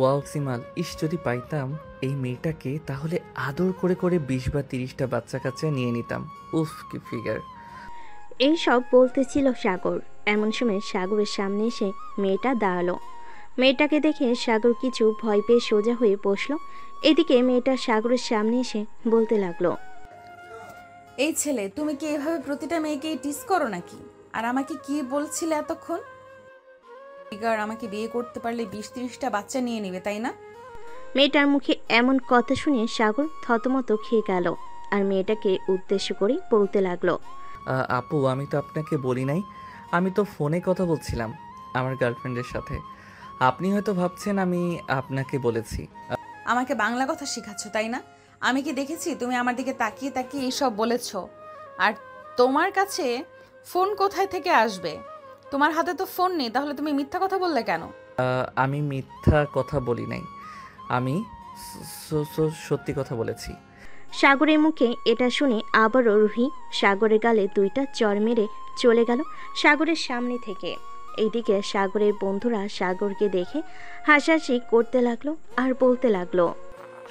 Wow সিমাল, ইস যদি পাইতাম এই মেয়েটাকে, তাহলে আদর করে করে 20 বা 30টা বাচ্চা কাচ্চা নিয়ে নিতাম। উফ কি ফিগার। এইসব বলতেছিল সাগর। এমন সময় সাগরের সামনে এসে মেয়েটা দাঁড়ালো। মেয়েটাকে দেখে সাগর কিছু ভয় পেয়ে সোজা হয়ে বসলো। এদিকে মেয়েটা সাগরের সামনে এসে বলতে লাগলো, এই ছেলে, তুমি কি এভাবে প্রতিটা মেয়েকে টিস করো নাকি? আর আমাকে কি বলছিলে এতক্ষণ? ফিগার, আমাকে বিয়ে করতে পারলে 20-30টা বাচ্চা নিয়ে নেবে, তাই না? মেয়েটার মুখে এমন কথা শুনে সাগর থতমত খেয়ে গেল আর মেয়েটাকে উদ্দেশ্য করে বলতে লাগলো, আপু, আমি তো আপনাকে বলি নাই, আমি তো ফোনে কথা বলছিলাম আমার গার্লফ্রেন্ডের সাথে। আপনি হয়তো ভাবছেন আমি আপনাকে বলেছি। আমাকে বাংলা কথা শেখাচ্ছ, তাই না? আমি কি দেখেছি তুমি আমার দিকে তাকিয়ে তাকিয়ে এইসব বলেছ? আর তোমার কাছে ফোন কোথায় থেকে আসবে? তোমার হাতে তো ফোন নেই, তাহলে তুমি মিথ্যা কথা বললে কেন? আমি মিথ্যা কথা বলি নাই, আমি সত্যি কথা বলেছি। সাগরের মুখে এটা শুনে আবারও রুহি সাগরের গালে 2টা চড় মেরে চলে গেল সাগরের সামনে থেকে। এইদিকে সাগরের বন্ধুরা সাগরকে দেখে হাসাহাসি করতে লাগলো আর বলতে লাগলো,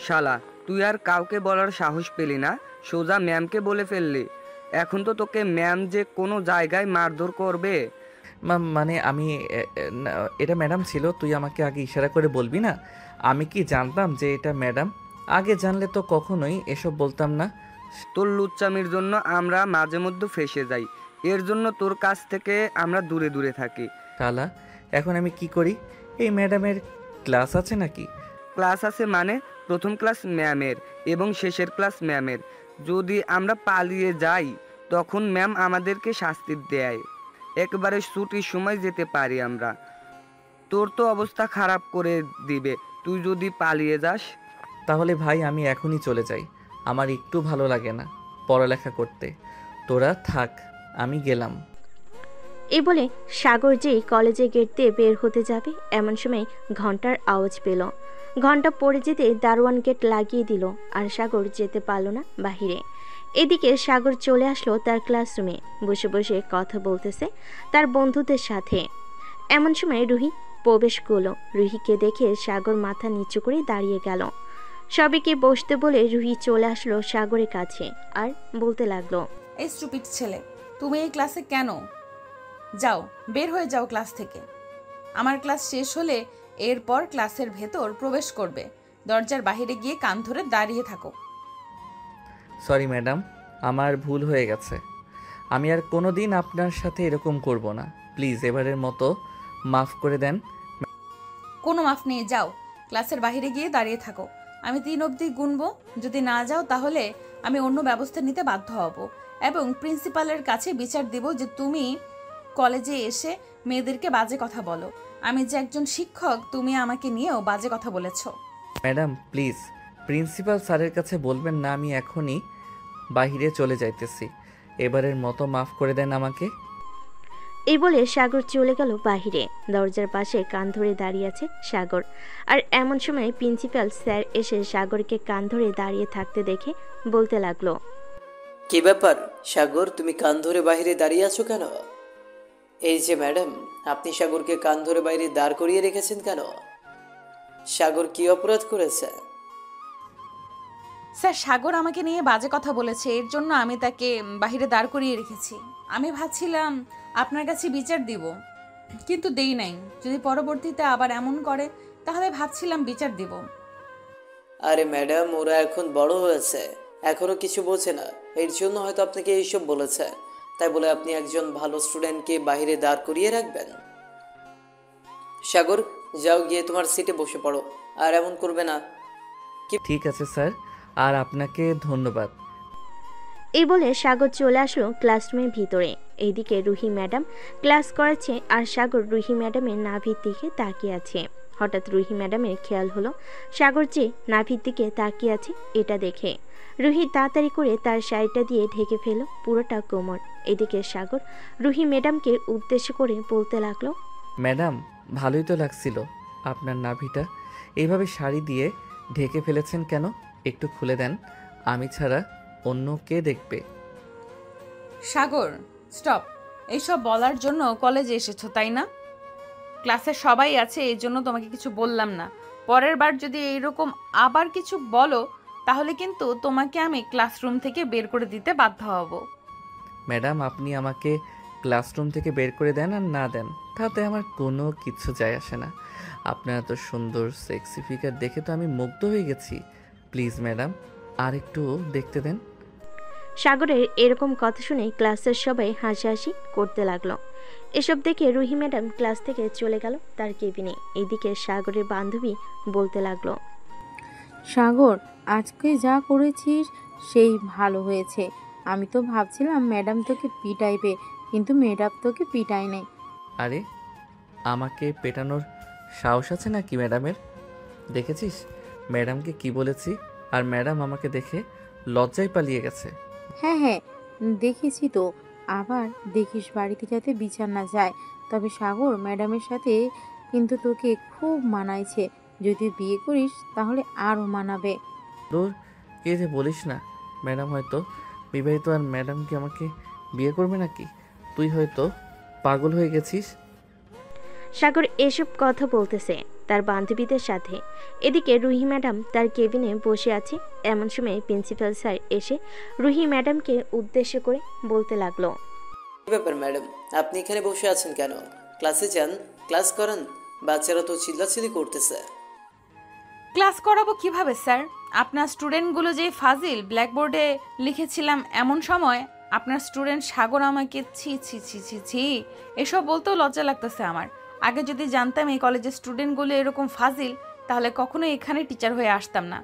শালা, তুই আর কাউকে বলার সাহস পেলি না, সোজা ম্যামকে বলে ফেললি। এখন তো তোকে ম্যাম যে কোনো জায়গায় মারধর করবে। মানে আমি এটা ম্যাডাম ছিল, তুই আমাকে আগে ইশারা করে বলবি না? আমি কি জানতাম যে এটা ম্যাডাম? আগে জানলে তো কখনোই এসব বলতাম না। তোর লুচ্চামির জন্য আমরা মাঝে মধ্যে ফেঁসে যাই, এর জন্য তোর কাছ থেকে আমরা দূরে দূরে থাকি। শালা, এখন আমি কি করি? এই ম্যাডামের ক্লাস আছে নাকি? ক্লাস আছে মানে? প্রথম ক্লাস ম্যামের এবং শেষের ক্লাস ম্যামের। যদি আমরা পালিয়ে যাই তখন ম্যাম আমাদেরকে শাস্তি দেয়। একবারে ছুটির সময় যেতে পারি আমরা। তোর তো অবস্থা খারাপ করে দিবে তুই যদি পালিয়ে যাস। তাহলে ভাই আমি এখনই চলে যাই, আমার একটু ভালো লাগে না পড়ালেখা করতে। তোরা থাক, আমি গেলাম। এই বলে সাগর যেই কলেজে গেট দিয়ে বের হতে যাবে এমন সময় ঘন্টার আওয়াজ পেল। ঘন্টা পড়ে যেতে দারোয়ান গেট লাগিয়ে দিল আর সাগর যেতে পারল না বাহিরে। এদিকে সাগর চলে আসলো তার ক্লাসরুমে, বসে বসে কথা বলতেছে তার বন্ধুদের সাথে। এমন সময় রুহি প্রবেশ করলো। রুহিকে দেখে সাগর মাথা নিচু করে দাঁড়িয়ে গেল। সবাইকে বসতে বলে রুহি চলে আসলো সাগরের কাছে আর বলতে লাগলো, এই স্টুপিড ছেলে, তুমি এই ক্লাসে কেন? যাও, বের হয়ে যাও ক্লাস থেকে। আমার ক্লাস শেষ হলে এরপর ক্লাসের ভেতর প্রবেশ করবে। দরজার বাইরে গিয়ে কান ধরে দাঁড়িয়ে থাকো। সরি ম্যাডাম, আমার ভুল হয়ে গেছে। আমি আর কোনো দিন আপনার সাথে এরকম করব না। প্লিজ এবারের মতো মাফ করে দেন। কোনো মাফ নেই, যাও ক্লাসের বাইরে গিয়ে দাঁড়িয়ে থাকো। আমি 3 অবধি গুনবো, যদি না যাও তাহলে আমি অন্য ব্যবস্থা নিতে বাধ্য হব এবং প্রিন্সিপালের কাছে বিচার দেব যে তুমি কলেজে এসে মেয়েদেরকে বাজে কথা বলো। আমি যে একজন শিক্ষক, তুমি আমাকে নিয়েও বাজে কথা বলেছো। ম্যাডাম প্লিজ, প্রিন্সিপাল স্যারের কাছে বলবেন না, আমি এখনই বাইরে চলে যাইতেছি। এবারের মতো মাফ করে দেন আমাকে। এই বলে সাগর চলে গেল বাহিরে। দরজার পাশে কান ধরে দাঁড়িয়ে আছে সাগর। আর এমন সময় প্রিন্সিপাল স্যার এসে সাগরকে কান ধরে দাঁড়িয়ে থাকতে দেখে বলতে লাগলো, কি ব্যাপার সাগর, তুমি কান ধরে বাইরে দাঁড়িয়ে আছো কেন? এই যে ম্যাডাম, আপনি সাগরকে কান ধরে বাইরে দাঁড় করিয়ে রেখেছেন কেন? সাগর কি অপরাধ করেছে? স্যার, সাগর আমাকে নিয়ে বাজে কথা বলেছে, এর জন্য আমি তাকে বাহিরে দাঁড় করিয়ে রেখেছি। আমি ভাবছিলাম আপনার কাছে বিচার দিব, কিন্তু দেই নাই। যদি পরবর্তীতে আবার এমন করে তাহলে ভাবছিলাম বিচার দিব। আরে ম্যাডাম, ওরা এখন বড় হয়েছে, এখনো কিছু বোঝে না, এর জন্য হয়তো আপনাকে এইসব বলেছে। তাই বলে আপনি একজন ভালো স্টুডেন্টকে বাইরে দাঁড় করিয়ে রাখবেন? সাগর, যাও গিয়ে তোমার সিটে বসে পড়ো, আর এমন করবে না। ঠিক আছে স্যার, আর আপনাকে ধন্যবাদ। এই বলে সাগর চলে আসলো ক্লাসরুমের ভিতরে। এইদিকে রুহি ম্যাডাম ক্লাস করাচ্ছে আর সাগর রুহি ম্যাডামের নাভির দিকে তাকিয়ে আছে। হঠাৎ রুহি ম্যাডামের খেয়াল হলো সাগর যে নাভির দিকে তাকিয়ে আছে এটা দেখে। রুহি তাড়াতাড়ি করে তার শাড়িটা দিয়ে ঢেকে ফেলো পুরোটা কোমর। এদিকে সাগর রুহি ম্যাডামকে উদ্দেশ্য করে বলতে লাগলো, ম্যাডাম, ভালোই তো লাগছিল আপনার নাভিটা। এইভাবে শাড়ি দিয়ে ঢেকে ফেলেছেন কেন? একটু খুলে দেন, আমি ছাড়া অন্য কে দেখবে? সাগর, স্টপ। এইসব বলার জন্য কলেজে এসেছো, তাই না? ক্লাসে সবাই আছে, এই জন্য তোমাকে কিছু বললাম না। পরের বার যদি এইরকম আবার কিছু বলো তাহলে কিন্তু তোমাকে আমি ক্লাসরুম থেকে বের করে দিতে বাধ্য হব। ম্যাডাম, আপনি আমাকে ক্লাসরুম থেকে বের করে দেন আর না দেন তাতে আমার কোনো কিছু যায় আসে না। আপনার এত সুন্দর সেক্সি ফিগার দেখে তো আমি মুগ্ধ হয়ে গেছি। প্লিজ ম্যাডাম, আর একটু দেখতে দেন। সাগরের এরকম কথা শুনে ক্লাসের সবাই হাসাহাসি করতে লাগলো। এসব দেখে রুহি ম্যাডাম ক্লাস থেকে চলে গেল তার কেবিনে। এদিকে সাগরের বান্ধবী বলতে লাগলো, সাগর, আজকে যা করেছিস সেই ভালো হয়েছে। আমি তো ভাবছিলাম ম্যাডাম তোকে পিটাইবে, কিন্তু ম্যাডাম তোকে পিটায় নাই। আরে, আমাকে পেটানোর সাহস আছে নাকি ম্যাডামের? দেখেছিস ম্যাডামকে কি বলেছি, আর ম্যাডাম আমাকে দেখে লজ্জায় পালিয়ে গেছে। হ্যাঁ হ্যাঁ, দেখেছি তো। আবার দেখিস বাড়িতে যাতে বিচার না যায়। তবে সাগর, ম্যাডামের সাথে কিন্তু তোকে খুব মানাইছে। যদি বিয়ে করিস তাহলে আরও মানাবে। দূর, কে যে বলিস না। ম্যাডাম হয়তো বিবাহিত, আর ম্যাডাম কি আমাকে বিয়ে করবে নাকি? তুই হয়তো পাগল হয়ে গেছিস। সাগর এসব কথা বলতেছে তার বান্ধবীদের সাথে। এদিকে রুহি ম্যাডাম তার কেবিনে বসে আছে। এমন সময় প্রিন্সিপাল স্যার এসে রুহি ম্যাডামকে উদ্দেশ্য করে বলতে লাগলো, কি ব্যাপার ম্যাডাম, আপনি এখানে বসে আছেন কেন? ক্লাসে যান, ক্লাস করান। বাচ্চারা তো চিল্লাচিল্লি করতেছে। ক্লাস করাবো কিভাবে স্যার? আপনার স্টুডেন্টগুলো যে ফাজিল, ব্ল্যাকবোর্ডে লিখেছিলাম এমন সময় আপনার স্টুডেন্ট সাগর আমাকে ছি ছি ছি ছি ছি এসব বলতেও লজ্জা লাগতেছে আমার। আগে যদি জানতাম এই কলেজের স্টুডেন্টগুলো এরকম ফাজিল, তাহলে কখনোই এখানে টিচার হয়ে আসতাম না।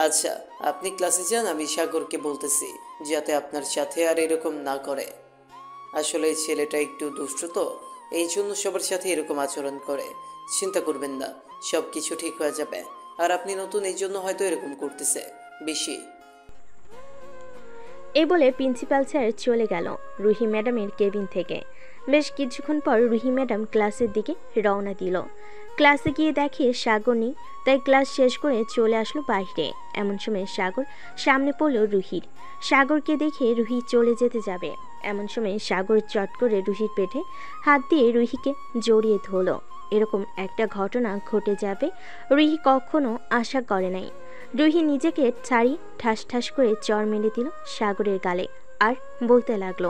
আচ্ছা, আপনি ক্লাসে যান, আমি সাগরকে বলতেছি যাতে আপনার সাথে আর এরকম না করে। আসলে এই ছেলেটা একটু দুষ্ট তো, এই জন্য সবার সাথে এরকম আচরণ করে। চিন্তা করবেন না, সব কিছু ঠিক হয়ে যাবে। আর আপনি নতুন, এই জন্য হয়তো এরকম করতেছে বেশি। এই বলে প্রিন্সিপাল স্যার চলে গেল রুহি ম্যাডামের কেবিন থেকে। বেশ কিছুক্ষণ পর রুহি ম্যাডাম ক্লাসের দিকে রওনা দিল। ক্লাসে গিয়ে দেখে সাগর নেই, তাই ক্লাস শেষ করে চলে আসলো বাইরে। এমন সময় সাগর সামনে পড়ল রুহির। সাগরকে দেখে রুহি চলে যেতে যাবে, এমন সময় সাগর চট করে রুহির পেটে হাত দিয়ে রুহিকে জড়িয়ে ধরল। এরকম একটা ঘটনা ঘটে যাবে রুহি কখনো আশা করে নাই। রুহি নিজেকে ছাড়ি ঠাস ঠাস করে চর মেরে দিল সাগরের গালে, আর বলতে লাগলো,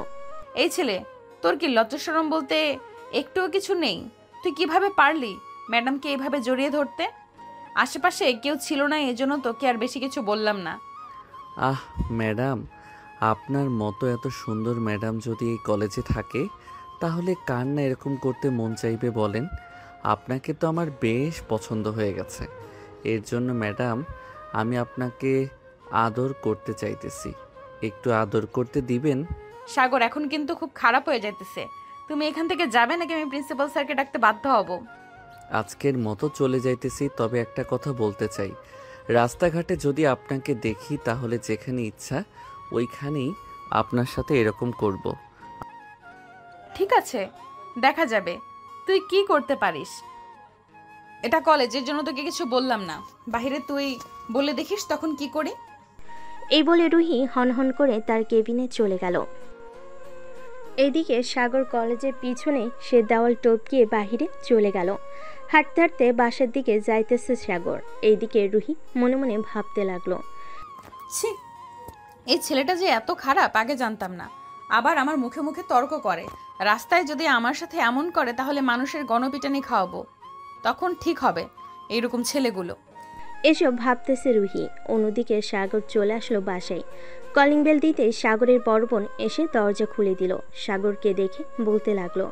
এই ছেলে, তোর কি লজ্জা শরম বলতে একটুও কিছু নেই? তুই কিভাবে পারলি ম্যাডামকে এইভাবে জড়িয়ে ধরতে? আশেপাশে কেউ ছিল না, এজন্য তোকে আর বেশি কিছু বললাম না। আহ ম্যাডাম, আপনার মতো এত সুন্দর ম্যাডাম যদি এই কলেজে থাকে তাহলে কার না এরকম করতে মন চাইবে বলেন? আপনাকে তো আমার বেশ পছন্দ হয়ে গেছে। এর জন্য ম্যাডাম, আমি আপনাকে আদর করতে চাইতেছি। একটু আদর করতে দিবেন? সাগর, এখন কিন্তু খুব খারাপ হয়ে যাইতেছে। তুমি এখান থেকে যাবে নাকি আমি প্রিন্সিপাল স্যারকে ডাকতে বাধ্য হব? আজকের মতো চলে যাইতেছি, তবে একটা কথা বলতে চাই। রাস্তাঘাটে যদি আপনাকে দেখি তাহলে যেখানে ইচ্ছা ওইখানেই আপনার সাথে এরকম করব। ঠিক আছে, দেখা যাবে তুই কি করতে পারিস। এটা কলেজের জন্য তোকে কিছু বললাম না, বাইরে তুই বলে দেখিস তখন কি করি। এই বলে রুহি হনহন করে তার কেবিনে চলে গেল। এইদিকে সাগর কলেজের পিছনে সে দেওয়াল টপকিয়ে বাহিরে চলে গেল। হাঁটতে হাঁটতে বাসার দিকে যাইতেছে সাগর। এইদিকে রুহি মনে মনে ভাবতে লাগলো, ছি, এই ছেলেটা যে এত খারাপ আগে জানতাম না। আবার আমার মুখে মুখে তর্ক করে। রাস্তায় যদি আমার সাথে এমন করে তাহলে মানুষের গণপিটানি খাওয়াবো, তখন ঠিক হবে এইরকম ছেলেগুলো। এসব ভাবতেছে রুহি। অন্যদিকে সাগর চলে আসলো বাসায়। কলিং বেল দিতে সাগরের বড় বোন এসে দরজা খুলে দিল। সাগরকে দেখে বলতে লাগলো,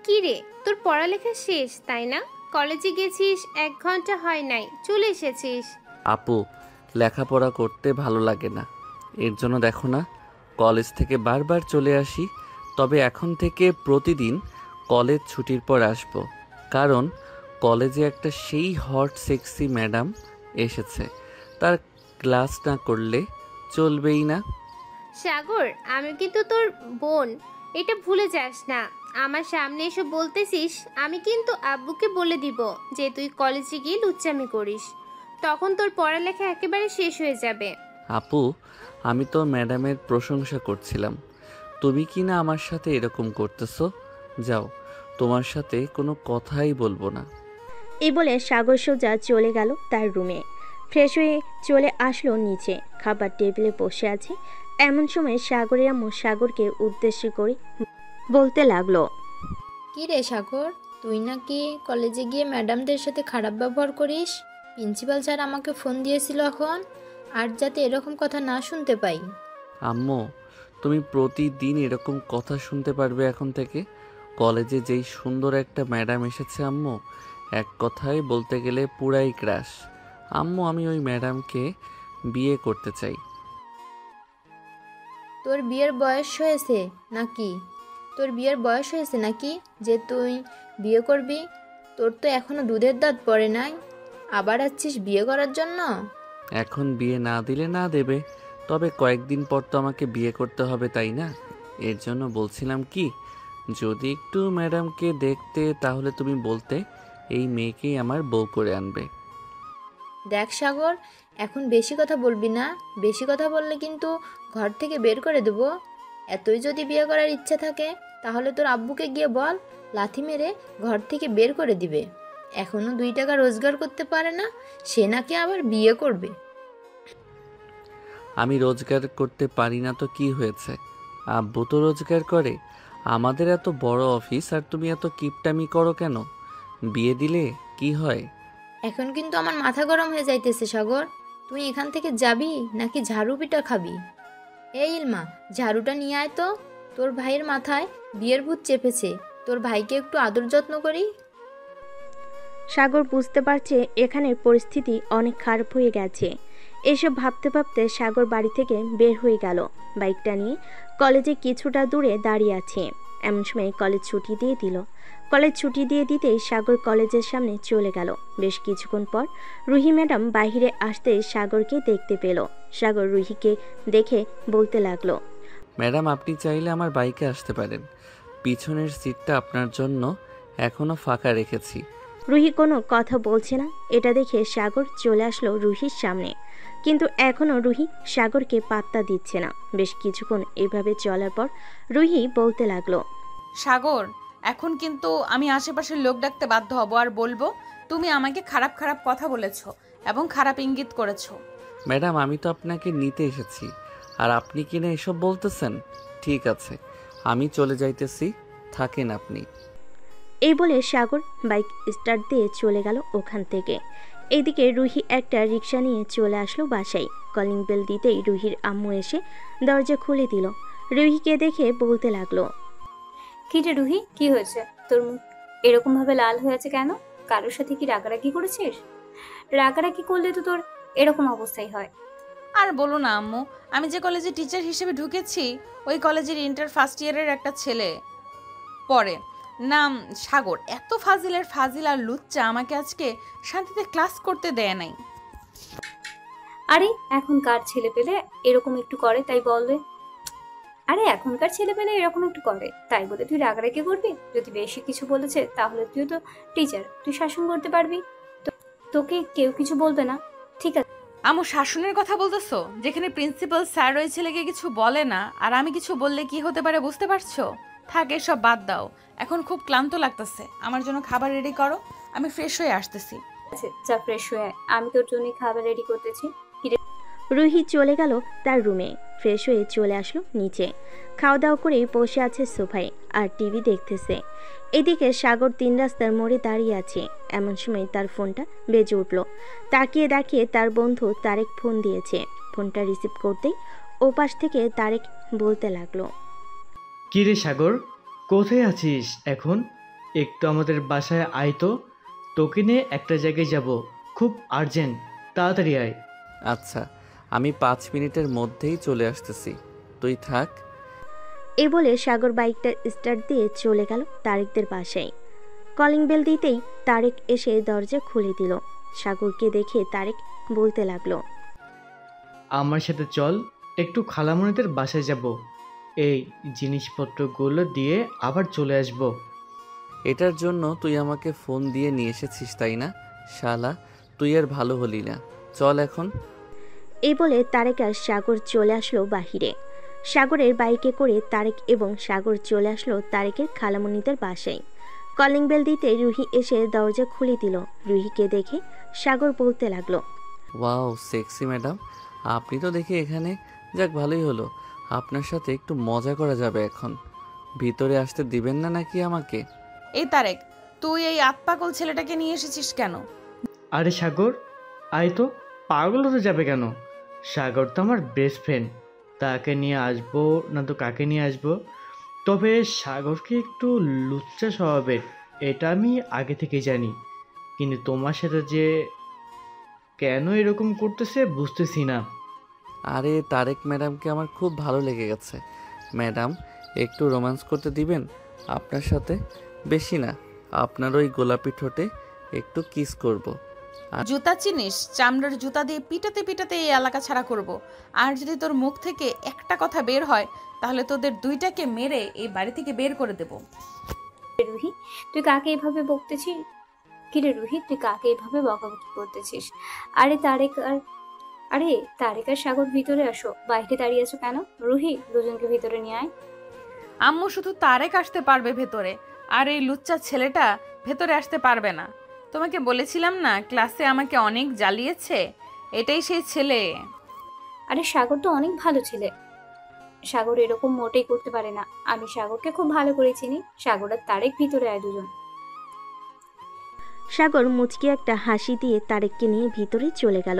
কি রে, তোর পড়ালেখা শেষ তাই না? কলেজে গেছিস 1 ঘন্টা হয় নাই, চলে এসেছিস। আপু, লেখাপড়া করতে ভালো লাগে না, এর জন্য দেখো না কলেজ থেকে বারবার চলে আসি। তবে এখন থেকে প্রতিদিন কলেজ ছুটির পর আসব, কারণ কলেজে একটা সেই হট সেক্সি ম্যাডাম এসেছে, তার ক্লাস না করলে চলবেই না। সাগর, আমি কিন্তু তোর বোন, এটা ভুলে যাস না। আমার সামনে এসে বলতেছিস, আমি কিন্তু আব্বুকে বলে দিব যে তুই কলেজে গিয়ে লুচ্চামি করিস। তখন তোর পড়ালেখা একেবারে শেষ হয়ে যাবে। আপু, আমি তো ম্যাডামের প্রশংসা করছিলাম, তুমি কি না আমার সাথে এরকম করতেছো? যাও, তোমার সাথে কোনো কথাই বলবো না। এই বলে সাগর সোজা চলে গেল তার রুমে। ফ্রেশ হয়ে চলে আসলো নিচে, খাবার টেবিলে বসে আছে। এমন সময় সাগরের আম্মু সাগরকে উদ্দেশ্য করে বলতে লাগলো, কি রে সাগর, তুই নাকি কলেজে গিয়ে ম্যাডামদের সাথে খারাপ ব্যবহার করিস? প্রিন্সিপাল স্যার আমাকে ফোন দিয়েছিল এখন, আর যাতে এরকম কথা না শুনতে পাই। আম্মু, তুমি প্রতিদিন এরকম কথা শুনতে পারবে এখন থেকে? কলেজে যেই সুন্দর একটা ম্যাডাম এসেছে আম্মু, এক কথায় বলতে গেলে পুরাই ক্রাশ। আম্মু, আমি ওই ম্যাডামকে বিয়ে করতে চাই। তোর বিয়ের বয়স হয়েছে নাকি? যে তুই বিয়ে করবি? তোর তো এখনো দুধের দাঁত পড়ে নাই, আবার আসছিস বিয়ে করার জন্য? এখন বিয়ে না দিলে না দেবে, তবে কয়েকদিন পর তো আমাকে বিয়ে করতে হবে, তাই না? এর জন্য বলছিলাম কি, যদি একটু ম্যাডামকে দেখতে তাহলে তুমি বলতে এই মেয়েকেই আমার বউ করে আনবে। দেখ সাগর, এখন বেশি কথা বলবি না, বেশি কথা বললে কিন্তু ঘর থেকে বের করে দেবো। এতই যদি বিয়ে করার ইচ্ছা থাকে তাহলে তোর আব্বুকে গিয়ে বল, লাথি মেরে ঘর থেকে বের করে দিবে। এখনো 2 টাকা রোজগার করতে পারে না, সে নাকি আবার বিয়ে করবে। আমি রোজগার করতে পারি না তো কি হয়েছে? আব্বু তো রোজগার করে। আমাদের এত বড় অফিস, আর তুমি এত কিপটামি করো কেন? বিয়ে দিলে কি হয়? এখন কিন্তু আমার মাথা গরম হয়ে যাইতেছে সাগর, তুই এখান থেকে যাবি নাকি ঝাড়ু পিটা খাবি? এই ইলমা, ঝাড়ুটা নিয়ে আয় তো, তোর ভাইয়ের মাথায় বিয়ের ভূত চেপেছে, তোর ভাইকে একটু আদর যত্ন করি। সাগর বুঝতে পারছে এখানের পরিস্থিতি অনেক খারাপ হয়ে গেছে। এসব ভাবতে ভাবতে সাগর বাড়ি থেকে বের হয়ে গেল। বাইকটা নিয়ে কলেজে কিছুটা দূরে দাঁড়িয়ে আছে। এমন সময় কলেজ ছুটি দিয়ে দিল। কলেজ ছুটি দিয়ে দিতেই সাগর কলেজের সামনে চলে গেল। বেশ কিছুক্ষণ পর রুহি ম্যাডাম বাইরে আসতে সাগরকে দেখতে পেল। সাগর রুহিকে দেখে বলতে লাগলো, ম্যাডাম, আপনি চাইলে আমার বাইকে আসতে পারেন। পিছনের সিটটা আপনার জন্য এখনো ফাঁকা রেখেছি। রুহি কোনো কথা বলছে না। এটা দেখে সাগর চলে আসলো রুহির সামনে, কিন্তু এখনও রুহি সাগরকে পাত্তা দিচ্ছে না। বেশ কিছুক্ষণ এভাবে চলার পর রুহি বলতে লাগলো, সাগর, এখন কিন্তু আমি আশেপাশের লোক ডাকতে বাধ্য হব আর বলবো তুমি আমাকে খারাপ খারাপ কথা বলেছো এবং খারাপ ইঙ্গিত করেছো। ম্যাডাম, আমি তো আপনাকে নিতে এসেছি, আর আপনি কিনা এসব বলতেছেন? ঠিক আছে, আমি চলে যাইতেছি, থাকেন আপনি। এই বলে সাগর বাইক স্টার্ট দিয়ে চলে গেল ওখান থেকে। এইদিকে রুহি একটা রিক্সা নিয়ে চলে আসলো বাসায়। কলিং বেল দিতেই রুহির আম্মু এসে দরজা খুলে দিল। রুহিকে দেখে বলতে লাগলো, কি রে রুহি, কি হয়েছে? তোর মুখ এরকম ভাবে লাল হয়ে আছে কেন? কারোর সাথে কি রাগারাগি করেছিস? রাগারাগি করলে তো তোর এরকম অবস্থাই হয়। আর বলো না আম্মু, আমি যে কলেজে টিচার হিসেবে ঢুকেছি ওই কলেজের ইন্টার ফার্স্ট ইয়ারের একটা ছেলে পড়ে, নাম সাগর। এত ফাজিলের ফাজিল আর লুচ্চা, আমাকে আজকে শান্তিতে ক্লাস করতে দেয় নাই। আরে এখনকার ছেলে পেলে এরকম একটু করে তাই বলবে? তাই বলে তুই রাগারাগি করবি? যদি বেশি কিছু বলেছে তাহলে তুই তো টিচার, তুই শাসন করতে পারবি, তোকে কেউ কিছু বলবে না, ঠিক আছে? আম্মু, শাসনের কথা বলতেছো? যেখানে প্রিন্সিপাল স্যার ওই ছেলেকে কিছু বলে না, আর আমি কিছু বললে কি হতে পারে বুঝতে পারছো? থাকে সব বাদ দাও, এখন খুব ক্লান্ত লাগতেছে, আমার জন্য খাবার রেডি করো, আমি ফ্রেশ হয়ে আসতেছি। আচ্ছা যা, ফ্রেশ হয়ে আয়, আমি তোর জন্য খাবার রেডি করতেছি। রুহি চলে গেল তার রুমে। ফ্রেশ হয়ে চলে আসলো নিচে। খাওয়া দাওয়া করে বসে আছে সোফায় আর টিভি দেখতেছে। এদিকে সাগর 3 রাস্তার মোড়ে দাঁড়িয়ে আছে। এমন সময় তার ফোনটা বেজে উঠল। তাকিয়ে দেখিয়ে তার বন্ধু তারেক ফোন দিয়েছে। ফোনটা রিসিভ করতেই ওপাশ থেকে তারেক বলতে লাগলো, কি রে সাগর, কোথায় আছিস এখন? একটু আমাদের বাসায় আয় তো, তোকে নিয়ে একটা জায়গায় যাব, খুব আর্জেন্ট, তাড়াতাড়ি আয়। আচ্ছা, আমি 5 মিনিটের মধ্যেই চলে আসতেছি, তুই থাক। এই বলে সাগর বাইকটা স্টার্ট দিয়ে চলে গেল তারেকদের বাসায়। কলিং বেল দিতেই তারেক এসে দরজা খুলে দিল। সাগরকে দেখে তারেক বলতে লাগলো, আমার সাথে চল, একটু খালামণিদের বাসায় যাব, এই জিনিসপত্রগুলো দিয়ে আবার চলে আসব। এটার জন্য তুই আমাকে ফোন দিয়ে নিয়ে এসেছিস, তাই না? শালা, তুই আর ভালো হলি না, চল এখন। এই বলে তারেক আর সাগর চলে আসলো বাহিরে। সাগরের বাইকে করে তারেক এবং সাগর চলে আসলো তারেকের খালামণিদের বাসায়। কলিং বেল দিতে রুহি এসে দরজা খুলে দিল। রুহিকে দেখে সাগর বলতে লাগলো, ওয়াও সেক্সি ম্যাডাম, আপনি তো দেখি এখানে। যাক ভালোই হলো, আপনার সাথে একটু মজা করা যাবে এখন। ভিতরে আসতে দিবেন না নাকি আমাকে? এই তারেক, তুই এই আতপাগল ছেলেটাকে নিয়ে এসেছিস কেন? আরে সাগর, আয় তো। পাগল হতে যাবে কেন? সাগর তো আমার বেস্ট ফ্রেন্ড, তাকে নিয়ে আসবো না তো কাকে নিয়ে আসবো? তবে সাগরকে একটু লুচ্চা স্বভাবের, এটা আমি আগে থেকেই জানি। কিন্তু তোমার সাথে যে কেন এরকম করতেছে বুঝতেছি না। আরে তারেক ম্যাডামকে আমার খুব ভালো লেগে গেছে। ম্যাডাম একটু রোম্যান্স করতে দিবেন আপনার সাথে? বেশি না, আপনার ওই গোলাপি ঠোঁটে একটু কিস করব। জুতা চিনিস? চামড়ার জুতা দিয়ে পিটাতে পিটাতে এই এলাকা ছাড়া করব। আর যদি তোর মুখ থেকে একটা কথা বের হয় তাহলে তোদের দুইটাকে মেরে এই বাড়ি থেকে বের করে দেব। রুহি, তুই কাকে এভাবে বকতেছিস? কিরে রুহি, তুই কাকে এভাবে বকাবকি করতেছিস? আরে তারেক আর সাগর ভিতরে আসো। বাইরে দাঁড়িয়ে আছো কেন? রুহি, দুজনকে ভিতরে নিয়ে আয়। আম্মু শুধু তারেক আসতে পারবে ভেতরে, আর এই লুচ্চা ছেলেটা ভেতরে আসতে পারবে না। তোমাকে বলেছিলাম না ক্লাসে আমাকে অনেক জ্বালিয়েছে? এটাই সেই ছেলে। আরে সাগর তো অনেক ভালো ছেলে। সাগর এরকম মোটেই করতে পারে না। আমি সাগরকে খুব ভালো করে চিনি। সাগর আর তারেক ভিতরে আয় দুজন। সাগর মুচকি একটা হাসি দিয়ে তারেককে নিয়ে ভিতরে চলে গেল।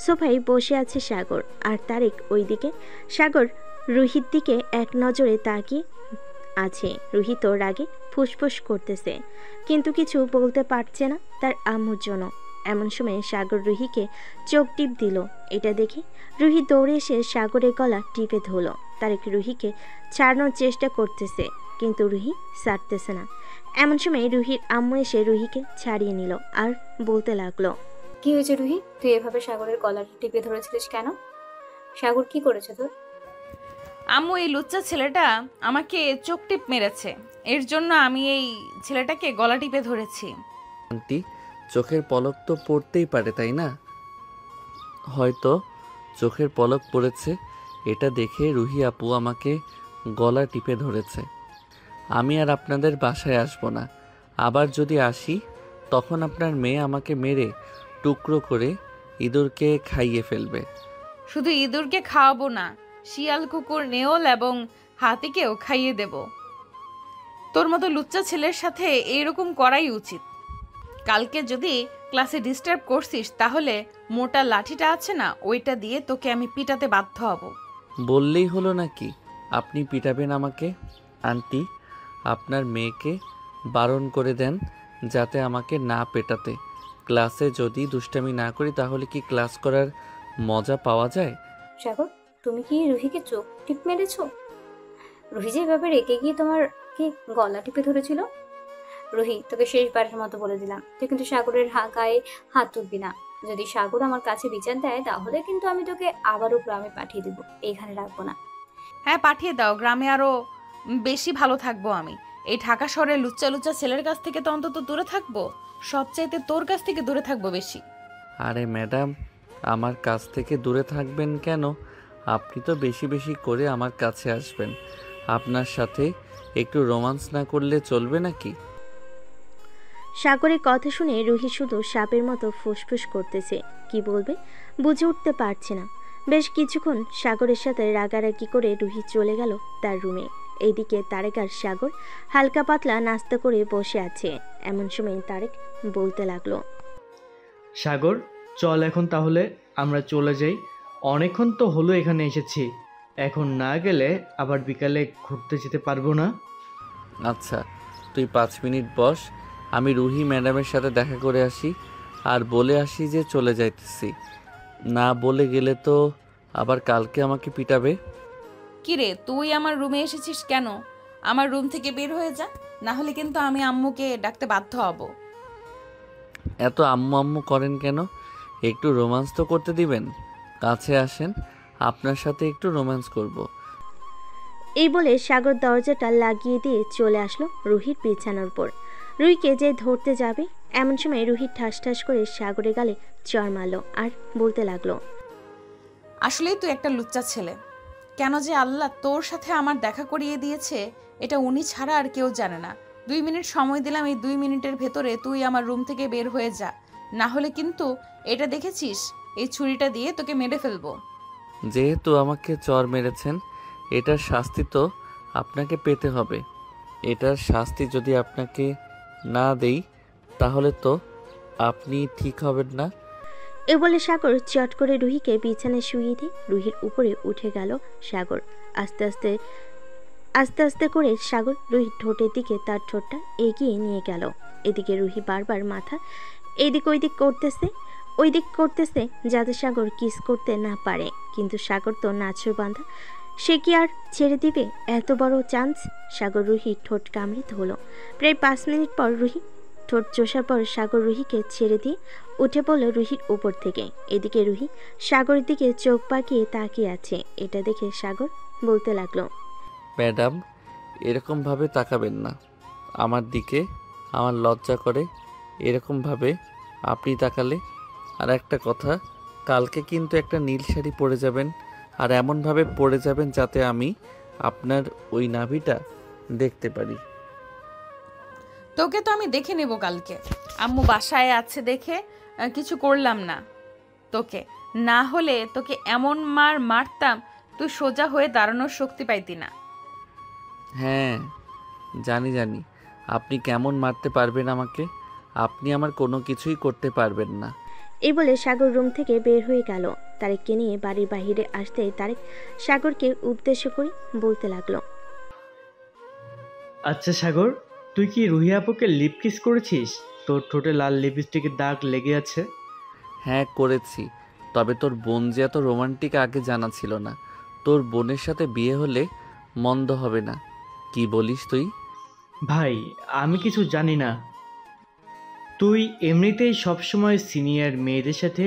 সোফায় বসে আছে সাগর আর তারেক ওইদিকে। সাগর রুহির দিকে এক নজরে তাকিয়ে আছে। রুহি তো রাগে ফুসফুস করতেছে, কিন্তু কিছু বলতে পারছে না তার আম্মুর জন্য। এমন সময় সাগর রুহিকে চোখ টিপ দিল। এটা দেখে রুহি দৌড়ে এসে সাগরের গলা টিপে ধরল। তারেক রুহিকে ছাড়ানোর চেষ্টা করতেছে, কিন্তু রুহি ছাড়তেছে না। এমন সময় রুহির আম্মু এসে রুহিকে ছাড়িয়ে নিল আর বলতে লাগলো, কি হয়েছে রুহি? তুই এভাবে সাগরের গলাটা টিপে ধরেছিলিস কেন? সাগর কি করেছে তোর? আম্মু, এই লুচ্চা ছেলেটা আমাকে চোখ টিপ মেরেছে, এর জন্য আমি এই ছেলেটাকে গলা টিপে ধরেছি। আন্টি চোখের পলক তো পড়তেই পারে তাই না? হয়তো চোখের পলক পড়েছে, এটা দেখে রুহি আপু আমাকে গলা টিপে ধরেছে। আমি আর আপনাদের বাসায় আসবো না। আবার যদি আসি তখন আপনার মেয়ে আমাকে মেরে টুকরো করে ইঁদুরকে খাইয়ে ফেলবে। শুধু ইঁদুরকে খাওয়াবো না, শিয়াল, কুকুর, নেওল এবং হাতিকেও খাইয়ে দেব। তোর মতো লুচ্চা ছেলের সাথে এইরকম করাই উচিত। কালকে যদি ক্লাসে ডিস্টার্ব করছিস তাহলে মোটা লাঠিটা আছে না, ওইটা দিয়ে তোকে আমি পিটাতে বাধ্য হব। বললেই হলো নাকি আপনি পিটাবেন আমাকে? আন্টি আপনার মেয়েকে বারণ করে দেন যাতে আমাকে না পেটাতে। ক্লাসে যদি দুষ্টামি না করি তাহলে কি ক্লাস করার মজা পাওয়া যায়? সাগর, তুমি কি রুহিকে চোখ টিপ মেরেছো? রুহি যেভাবে রেখে গিয়ে তোমার কি গলা টিপে ধরেছিল? রুহি, তোকে শেষবারের মতো বলে দিলাম, তুই কিন্তু সাগরের গায়ে হাত তুলবি না। যদি সাগর আমার কাছে বিচার দেয় তাহলে কিন্তু আমি তোকে আবারও গ্রামে পাঠিয়ে দেবো, এইখানে রাখবো না। হ্যাঁ পাঠিয়ে দাও, গ্রামে আরো বেশি ভালো থাকবো আমি। এই ঢাকা শহরে লুচ্চা লুচ্চা ছেলের কাছ থেকে তো অন্তত দূরে থাকবো, সবচাইতে তোর কাছ থেকে দূরে থাকবো বেশি। আরে ম্যাডাম আমার কাছ থেকে দূরে থাকবেন কেন? আপনি তো বেশি বেশি করে আমার কাছে আসবেন। আপনার সাথে একটু রোমান্স না করলে চলবে নাকি? সাগরের কথা শুনে রুহি শুধু সাপের মতো ফুসফুস করতেছে, কি বলবে বুঝে উঠতে পারছে না। বেশ কিছুক্ষণ সাগরের সাথে রাগারাগি করে রুহি চলে গেল তার রুমে। এইদিকে তারেক আর সাগর হালকা পাতলা নাস্তা করে বসে আছে। এমন সময় তারেক বলতে লাগলো, সাগর চল এখন তাহলে আমরা চলে যাই। অনেকক্ষণ তো হলো এখানে এসেছি, এখন না গেলে আবার বিকালে ঘুরতে যেতে পারবো না। আচ্ছা তুই 5 মিনিট বস, আমি রুহি ম্যাডামের সাথে দেখা করে আসি আর বলে আসি যে চলে যাইতেছি। না বলে গেলে তো আবার কালকে আমাকে পিটাবে। কিরে, তুই আমার রুমে এসেছিস কেন? আমার রুম থেকে বের হয়ে যা, না হলে কিন্তু আমি আম্মুকে ডাকতে বাধ্য হব। এত আম্মু আম্মু করেন কেন? একটু রোম্যান্স তো করতে দিবেন। কাছে আসেন, আপনার সাথে একটু রোম্যান্স করব। এই বলে সাগর দরজাটা লাগিয়ে দিয়ে চলে আসলো রুহির বিছানার উপর। রুহিকে যে ধরতে যাবে এমন সময় রুহি ঠাস ঠাস করে সাগরের গালে চড় মারলো আর বলতে লাগলো, আসলেই তুই একটা লুচ্চা ছেলে। কেন যে আল্লাহ তোর সাথে আমার দেখা করিয়ে দিয়েছে এটা উনি ছাড়া আর কেউ জানে না। 2 মিনিট সময় দিলাম, এই 2 মিনিটের ভেতরে তুই আমার রুম থেকে বের হয়ে যা, না হলে কিন্তু এটা দেখেছিস, এই ছুরিটা দিয়ে তোকে মেরে ফেলবো। যেহেতু আমাকে চর মেরেছেন, এটার শাস্তি তো আপনাকে পেতে হবে। এটার শাস্তি যদি আপনাকে না দেই তাহলে তো আপনি ঠিক হবেন না। এ বলে সাগর চট করে রুহিকে বিছানায় শুইয়ে দিয়ে রুহির উপরে উঠে গেল সাগর। আস্তে আস্তে আস্তে আস্তে করে সাগর রুহির ঠোঁটের দিকে তার ঠোঁটটা এগিয়ে নিয়ে গেল। এদিকে রুহি বারবার মাথা এদিক ওই দিক করতেছে যাতে সাগর কিস করতে না পারে, কিন্তু সাগর তো নাছর বাঁধা, সে কি আর ছেড়ে দিবে এত বড় চান্স? সাগর রুহির ঠোঁট কামড়ে ধরল। প্রায় 5 মিনিট পর রুহি ঠোঁট চষার পর সাগর রুহিকে ছেড়ে দিয়ে উঠে পড়ল রুহির উপর থেকে। এদিকে রুহি সাগরের দিকে চোখ পাকিয়ে তাকিয়ে আছে। এটা দেখে সাগর বলতে লাগলো, ম্যাডাম, এরকমভাবে তাকাবেন না আমার দিকে, আমার লজ্জা করে এরকমভাবে আপনি তাকালে। আর একটা কথা, কালকে কিন্তু একটা নীল শাড়ি পরে যাবেন, আর এমনভাবে পরে যাবেন যাতে আমি আপনার ওই নাভিটা দেখতে পারি। তোকে তো আমি দেখে নেব কালকে। আম্মু বাসায় আছে দেখে কিছু করলাম না তোকে, না হলে তোকে এমন মারতাম তুই সোজা হয়ে দাঁড়ানোর শক্তি পাইতি না। হ্যাঁ জানি, আপনি কেমন মারতে পারবেন আমাকে। আপনি আমার কোনো কিছুই করতে পারবেন না। এই বলে সাগর রুম থেকে বের হয়ে গেল। তারেককে নিয়ে বাড়ির বাহিরে আসতেই তারেক সাগরকে উদ্দেশ্য করে বলতে লাগলো, আচ্ছা সাগর, তুই কি রুহি আপুকে লিপ কিস করেছিস? তোর ঠোঁটে লাল লিপস্টিকের দাগ লেগে আছে। হ্যাঁ করেছি, তবে তোর বোন যে এত রোমান্টিক আগে জানা ছিল না। তোর বোনের সাথে বিয়ে হলে মন্দ হবে না। কি বলিস তুই? ভাই, আমি কিছু জানি না। তুই এমনিতেই সবসময় সিনিয়র মেয়েদের সাথে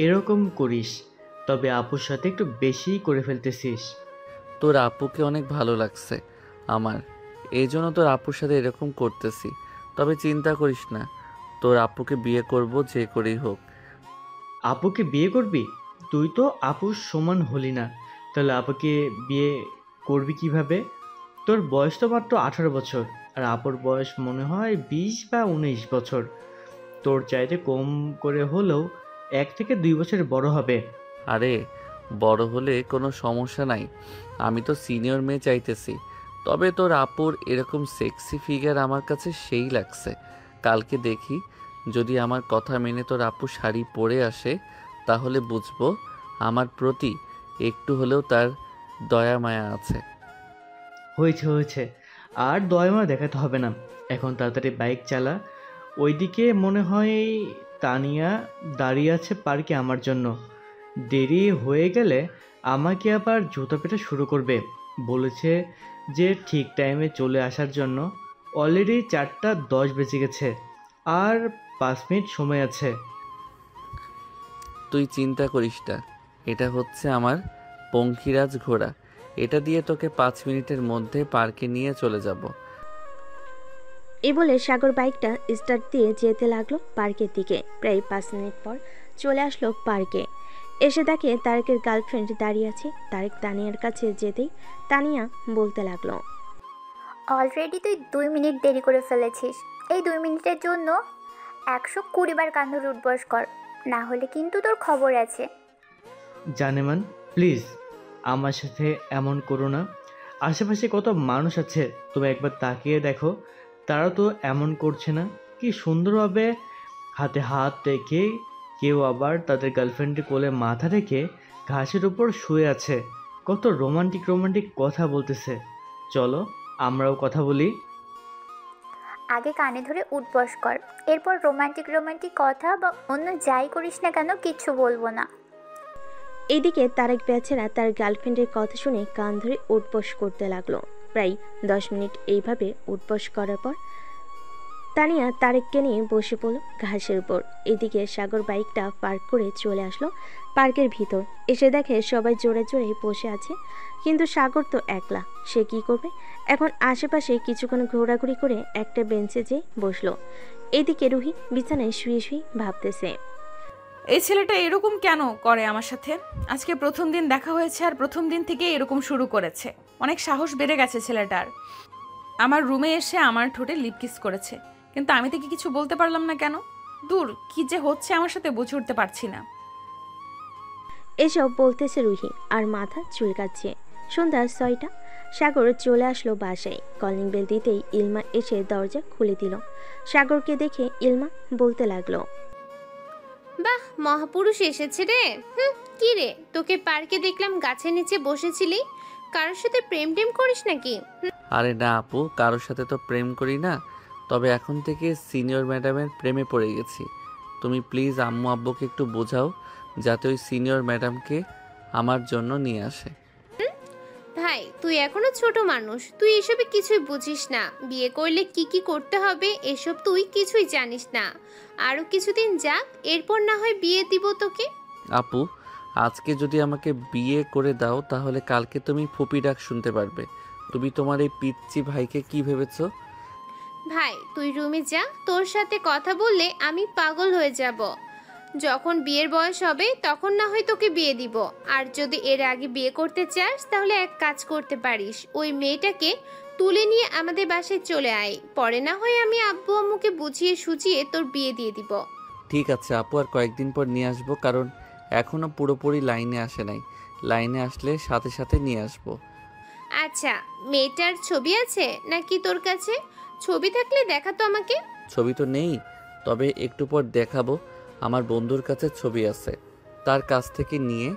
এরকম করিস, তবে আপুর সাথে একটু বেশি করে ফেলতেছিস। তোর আপুকে অনেক ভালো লাগছে আমার, এই জন্য তোর আপুর সাথে এরকম করতেছি। তবে চিন্তা করিস না, তোর আপুকে বিয়ে করব যে করেই হোক। আপুকে বিয়ে করবি? তুই তো আপুর সমান হলি না, তাহলে আপুকে বিয়ে করবি কিভাবে? তোর বয়স তো মাত্র 18 বছর, আর আপুর বয়স মনে হয় 20 বা 19 বছর। তোর চাইতে কম করে হলেও 1 থেকে 2 বছর বড় হবে। আরে বড় হলে কোনো সমস্যা নাই, আমি তো সিনিয়র মেয়ে চাইতেছি। তবে তোর আপুর এরকম সেক্সি ফিগার আমার কাছে সেই লাগছে। কালকে দেখি যদি আমার কথা মেনে তোর আপু শাড়ি পরে আসে, তাহলে বুঝবো আমার প্রতি একটু হলেও তার দয়া মায়া আছে। হয়েছে, আর দয়ামা দেখাতে হবে না। এখন তাড়াতাড়ি বাইক চালা। ওইদিকে মনে হয় তানিয়া দাঁড়িয়ে আছে পার্কে আমার জন্য। দেরি হয়ে গেলে আমাকে আবার জুতা পেটা শুরু করবে। বলেছে যে ঠিক টাইমে চলে আসার জন্য। অলরেডি 4:10 বেজে গেছে, আর 5 মিনিট সময় আছে। তুই চিন্তা করিস না, এটা হচ্ছে আমার পঙ্খিরাজ ঘোড়া। এটা দিয়ে তোকে 5 মিনিটের মধ্যে পার্কে নিয়ে চলে যাব। এই বলে সাগর বাইকটা স্টার্ট দিয়ে যেতে লাগলো পার্কের দিকে। প্রায় 5 মিনিট পর চলে আসলো পার্কে। এসে দেখে তারেকের গার্লফ্রেন্ড দাঁড়িয়ে আছে। তারেক তানিয়ার কাছে যেতেই তানিয়া বলতে লাগলো, অলরেডি তুই 2 মিনিট দেরি করে ফেলেছিস। এই 2 মিনিটের জন্য 120 বার কান ধরে উঠবস কর, না হলে কিন্তু তোর খবর আছে। জানেমান, প্লিজ আমার সাথে এমন করো না। আশেপাশে কত মানুষ আছে, তুমি একবার তাকিয়ে দেখো, তারা তো এমন করছে না। কি সুন্দরভাবে হাতে হাত রেখে, কেউ আবার তাদের গার্লফ্রেন্ডের কোলে মাথা রেখে ঘাসের উপর শুয়ে আছে। কত রোমান্টিক কথা বলতেছে। চলো আমরাও কথা বলি। আগে কানে ধরে উঠবস কর, এরপর রোমান্টিক কথা বা অন্য যাই করিস না কেন কিচ্ছু বলবো না। এইদিকে তারেক বেচারা তার গার্লফ্রেন্ডের কথা শুনে কান ধরে উঠবস করতে লাগলো। প্রায় 10 মিনিট এইভাবে উঠবস করার পর তানিয়া তারেককে নিয়ে বসে পড়ল ঘাসের উপর। এদিকে সাগর বাইকটা পার্ক করে চলে আসলো পার্কের ভিতর। এসে দেখে সবাই জোরে জোরে বসে আছে, কিন্তু সাগর তো একলা। সে কি করবে এখন? আশেপাশে কিছুক্ষণ ঘোরাঘুরি করে একটা বেঞ্চে যেয়ে বসলো। এদিকে রুহি বিছানায় শুয়ে ভাবতেছে, এই ছেলেটা এরকম কেন করে আমার সাথে? আজকে প্রথম দিন দেখা হয়েছে আর প্রথম দিন থেকে এরকম শুরু করেছে। অনেক সাহস বেড়ে গেছে ছেলেটার। আমার রুমে এসে আমার ঠোঁটে লিপ কিস করেছে, কিন্তু আমি তাকে কিছু বলতে পারলাম না কেন? দূর, কি যে হচ্ছে আমার সাথে বুঝে উঠতে পারছি না। এসব বলতেছে রুহি আর মাথা চুলকাচ্ছে। সন্ধ্যা 6টা। সাগর চলে আসলো বাসায়। কলিং বেল দিতেই ইলমা এসে দরজা খুলে দিল। সাগরকে দেখে ইলমা বলতে লাগলো, বাহ, মহাপুরুষ এসেছে রে। কি রে, তোকে পার্কে দেখলাম গাছের নিচে বসেছিলি, কারোর সাথে প্রেম টেম করিস নাকি? আরে না আপু, কারোর সাথে তো প্রেম করি না, তবে এখন থেকে সিনিয়র ম্যাডামের প্রেমে পড়ে গেছি। তুমি প্লিজ আম্মু আব্বুকে একটু বোঝাও যাতে ওই সিনিয়র ম্যাডামকে আমার জন্য নিয়ে আসে। ভাই, তুই এখনো ছোট মানুষ, তুই এসবে কিছুই বুঝিস না। বিয়ে করলে কি কি করতে হবে এসব তুই কিছুই জানিস না। আরো কিছুদিন যাক, এরপর না হয় বিয়ে দিব তোকে। আপু, আজকে যদি আমাকে বিয়ে করে দাও তাহলে কালকে তুমি ফুপি ডাক শুনতে পারবে। তুমি তোমার এই পিচ্চি ভাইকে কি ভেবেছো? ভাই, তুই রুমে যা, তোর সাথে কথা বললে আমি পাগল হয়ে যাব। যখন বিয়ের বয়স হবে তখন না হয় তোকে বিয়ে দিব। আর যদি এর আগে বিয়ে করতে চাস তাহলে এক কাজ করতে পারিস, ওই মেয়েটাকে তুলে নিয়ে আমাদের বাসায় চলে আয়। পরে না হয় আমি আব্বু আম্মুকে বুঝিয়ে সুঝিয়ে তোর বিয়ে দিয়ে দিব। ঠিক আছে আপু, আর কয়েকদিন পর নিয়ে আসবো, কারণ এখনো পুরোপুরি লাইনে আসে নাই। লাইনে আসলে সাথে সাথে নিয়ে আসবো। আচ্ছা, মেয়েটার ছবি আছে নাকি তোর কাছে? ছবি থাকলে দেখা তো আমাকে। ছবি তো নেই, তবে একটু পর দেখাবো। আমার বন্ধুর কাছে ছবি আছে, তার কাছ থেকে নিয়ে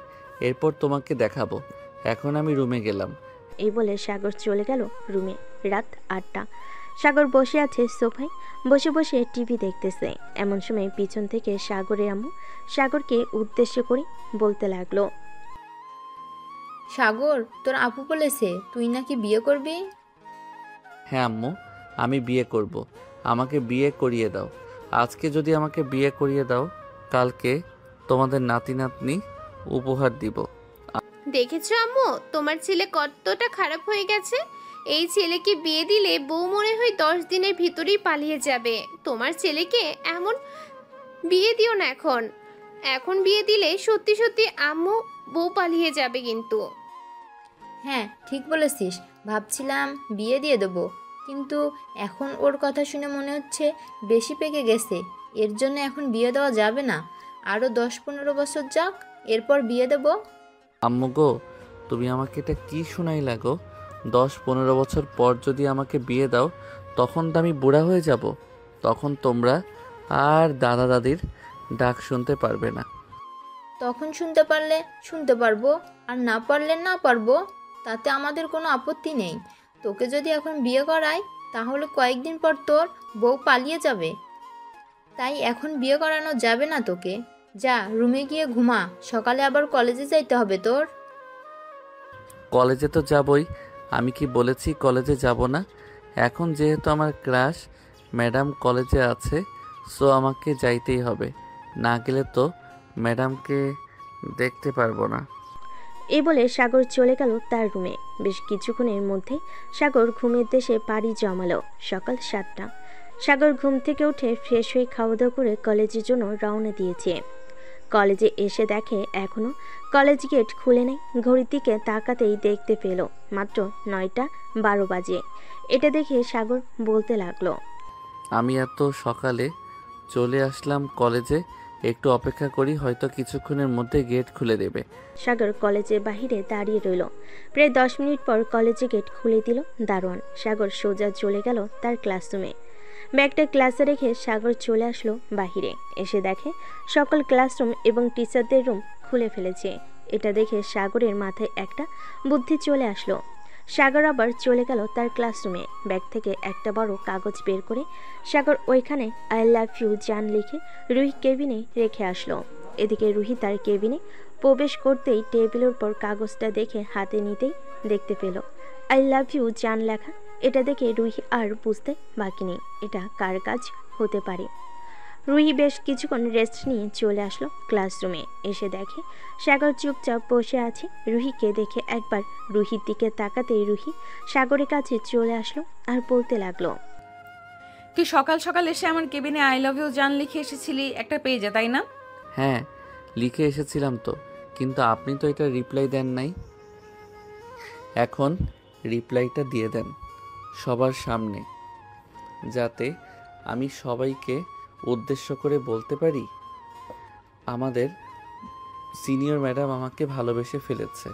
এরপর তোমাকে দেখাবো। এখন আমি রুমে গেলাম। এই বলে সাগর চলে গেল রুমে। রাত 8টা। সাগর বসে আছে সোফায়, বসে বসে টিভি দেখতেছে। এমন সময় পিছন থেকে সাগরের আম্মু সাগরকে উদ্দেশ্য করে বলতে লাগলো, সাগর, তোর আপু বলেছে তুই নাকি বিয়ে করবি। হ্যাঁ আম্মু, আমি বিয়ে করব। আমাকে বিয়ে করিয়ে দাও। আজকে যদি আমাকে বিয়ে করিয়ে দাও, কালকে তোমাদের নাতি নাতনি উপহার দিব। দেখেছো আম্মু, তোমার ছেলে কতটা খারাপ হয়ে গেছে। এই ছেলেকে বিয়ে দিলে বউ মনে হয় 10 দিনের ভিতরেই পালিয়ে যাবে। তোমার ছেলেকে এমন বিয়ে দিও না এখন। এখন বিয়ে দিলে সত্যি সত্যি আম্মু বউ পালিয়ে যাবে কিন্তু। হ্যাঁ, ঠিক বলেছিস। ভাবছিলাম বিয়ে দিয়ে দেবো, কিন্তু এখন ওর কথা শুনে মনে হচ্ছে বেশি পেকে গেছে। এর জন্য এখন বিয়ে দেওয়া যাবে না। আরও 10-15 বছর যাক, এরপর বিয়ে দেব। আম্মু গো, তুমি আমাকে এটা কি শোনাই লাগো? 10-15 বছর পর যদি আমাকে বিয়ে দাও, তখন তো আমি বুড়া হয়ে যাব। তখন তোমরা আর দাদা দাদির ডাক শুনতে পারবে না। তখন শুনতে পারলে শুনতে পারবো, আর না পারলে না পারবো, তাতে আমাদের কোনো আপত্তি নেই। তোকে যদি এখন বিয়ে করাই তাহলে কয়েকদিন পর তোর বউ পালিয়ে যাবে। তাই এখন বিয়ে করানো যাবে না তোকে। যা, রুমে গিয়ে ঘুমা, সকালে আবার কলেজে যাইতে হবে তোর। কলেজে তো যাবই। আমি কি বলেছি কলেজে যাব না? এখন যেহেতু আমার ক্লাস ম্যাডাম কলেজে আছে, সো আমাকে যাইতেই হবে। না গেলে তো ম্যাডামকে দেখতে পারবো না। এই বলে সাগর চলে গেল তার রুমে। বেশ কিছুক্ষণের মধ্যে সাগর ঘুমের দেশে পাড়ি জমালো। সকাল 7টা। সাগর ঘুম থেকে উঠে ফ্রেশ হয়ে খাওয়া দাওয়া করে কলেজের জন্য রওনা দিয়েছে। কলেজে এসে দেখে এখনো কলেজ গেট খুলে নেই। ঘড়ির দিকে তাকাতেই দেখতে পেল মাত্র 9টা 12 বাজে। এটা দেখে সাগর বলতে লাগলো, আমি এত সকালে চলে আসলাম কলেজে, একটু অপেক্ষা করি, হয়তো কিছুক্ষণের মধ্যে গেট খুলে দেবে। সাগর কলেজের বাহিরে দাঁড়িয়ে রইল। প্রায় 10 মিনিট পর কলেজে গেট খুলে দিল দারোয়ান। সাগর সোজা চলে গেল তার ক্লাসরুমে। ব্যাগটা ক্লাসে রেখে সাগর চলে আসলো বাহিরে। এসে দেখে সকল ক্লাসরুম এবং টিচারদের রুম খুলে ফেলেছে। এটা দেখে সাগরের মাথায় একটা বুদ্ধি চলে আসলো। সাগর আবার চলে গেল তার ক্লাসরুমে। ব্যাগ থেকে একটা বড় কাগজ বের করে সাগর ওইখানে আই লাভ ইউ জান লিখে রুহি কেবিনে রেখে আসলো। এদিকে রুহি তার কেবিনে প্রবেশ করতেই টেবিলের উপর কাগজটা দেখে হাতে নিতেই দেখতে পেল আই লাভ ইউ জান লেখা। এটা দেখে রুহি আর বুঝতে বাকি নেই এটা কার কাজ হতে পারে। রুহি বেশ কিছুক্ষণ রেস্ট নিয়ে চলে আসলো ক্লাসরুমে। এসে দেখে সাগর চুপচাপ বসে আছে। রুহিকে দেখে একবার রুহির দিকে তাকাতেই রুহি সাগরের কাছে চলে আসলো আর বলতে লাগলো, তুই সকাল সকাল এসে আমার কেবিনে আই লাভ ইউ জান লিখে এসেছিলি একটা পেজে, তাই না? হ্যাঁ, লিখে এসেছিলাম তো, কিন্তু আপনি তো এটা রিপ্লাই দেন নাই। এখন রিপ্লাইটা দিয়ে দেন। সবার সামনে, যাতে আমি সবাইকে উদ্দেশ্য করে বলতে পারি আমাদের সিনিয়র ম্যাডাম আমাকে ভালোবেসে ফেলেছে।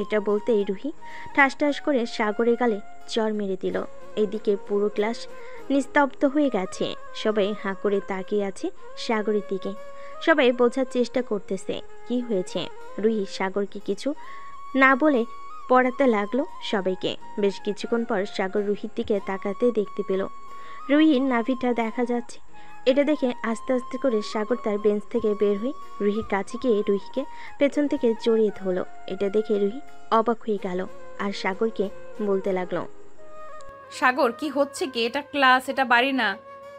এটা বলতেই রুহি ঠাস ঠাস করে সাগরের গালে চড় মেরে দিল। এদিকে পুরো ক্লাস নিস্তব্ধ হয়ে গেছে, সবাই হাঁ করে তাকিয়ে আছে সাগরের দিকে। সবাই বোঝার চেষ্টা করতেছে কি হয়েছে। রুহি সাগরকে কিছু না বলে পড়াতে লাগলো সবাইকে। বেশ কিছুক্ষণ পর সাগর রুহির দিকে তাকাতে দেখতে পেল রুহির নাভিটা দেখা যাচ্ছে। এটা দেখে আস্তে আস্তে করে সাগর তার বেঞ্চ থেকে বের হয়ে রুহির কাছে গিয়ে রুহিকে পেছন থেকে জড়িয়ে ধরলো। এটা দেখে রুহি অবাক হয়ে গেল আর সাগরকে বলতে লাগলো, সাগর কি হচ্ছে কি? এটা ক্লাস, এটা বাড়ি না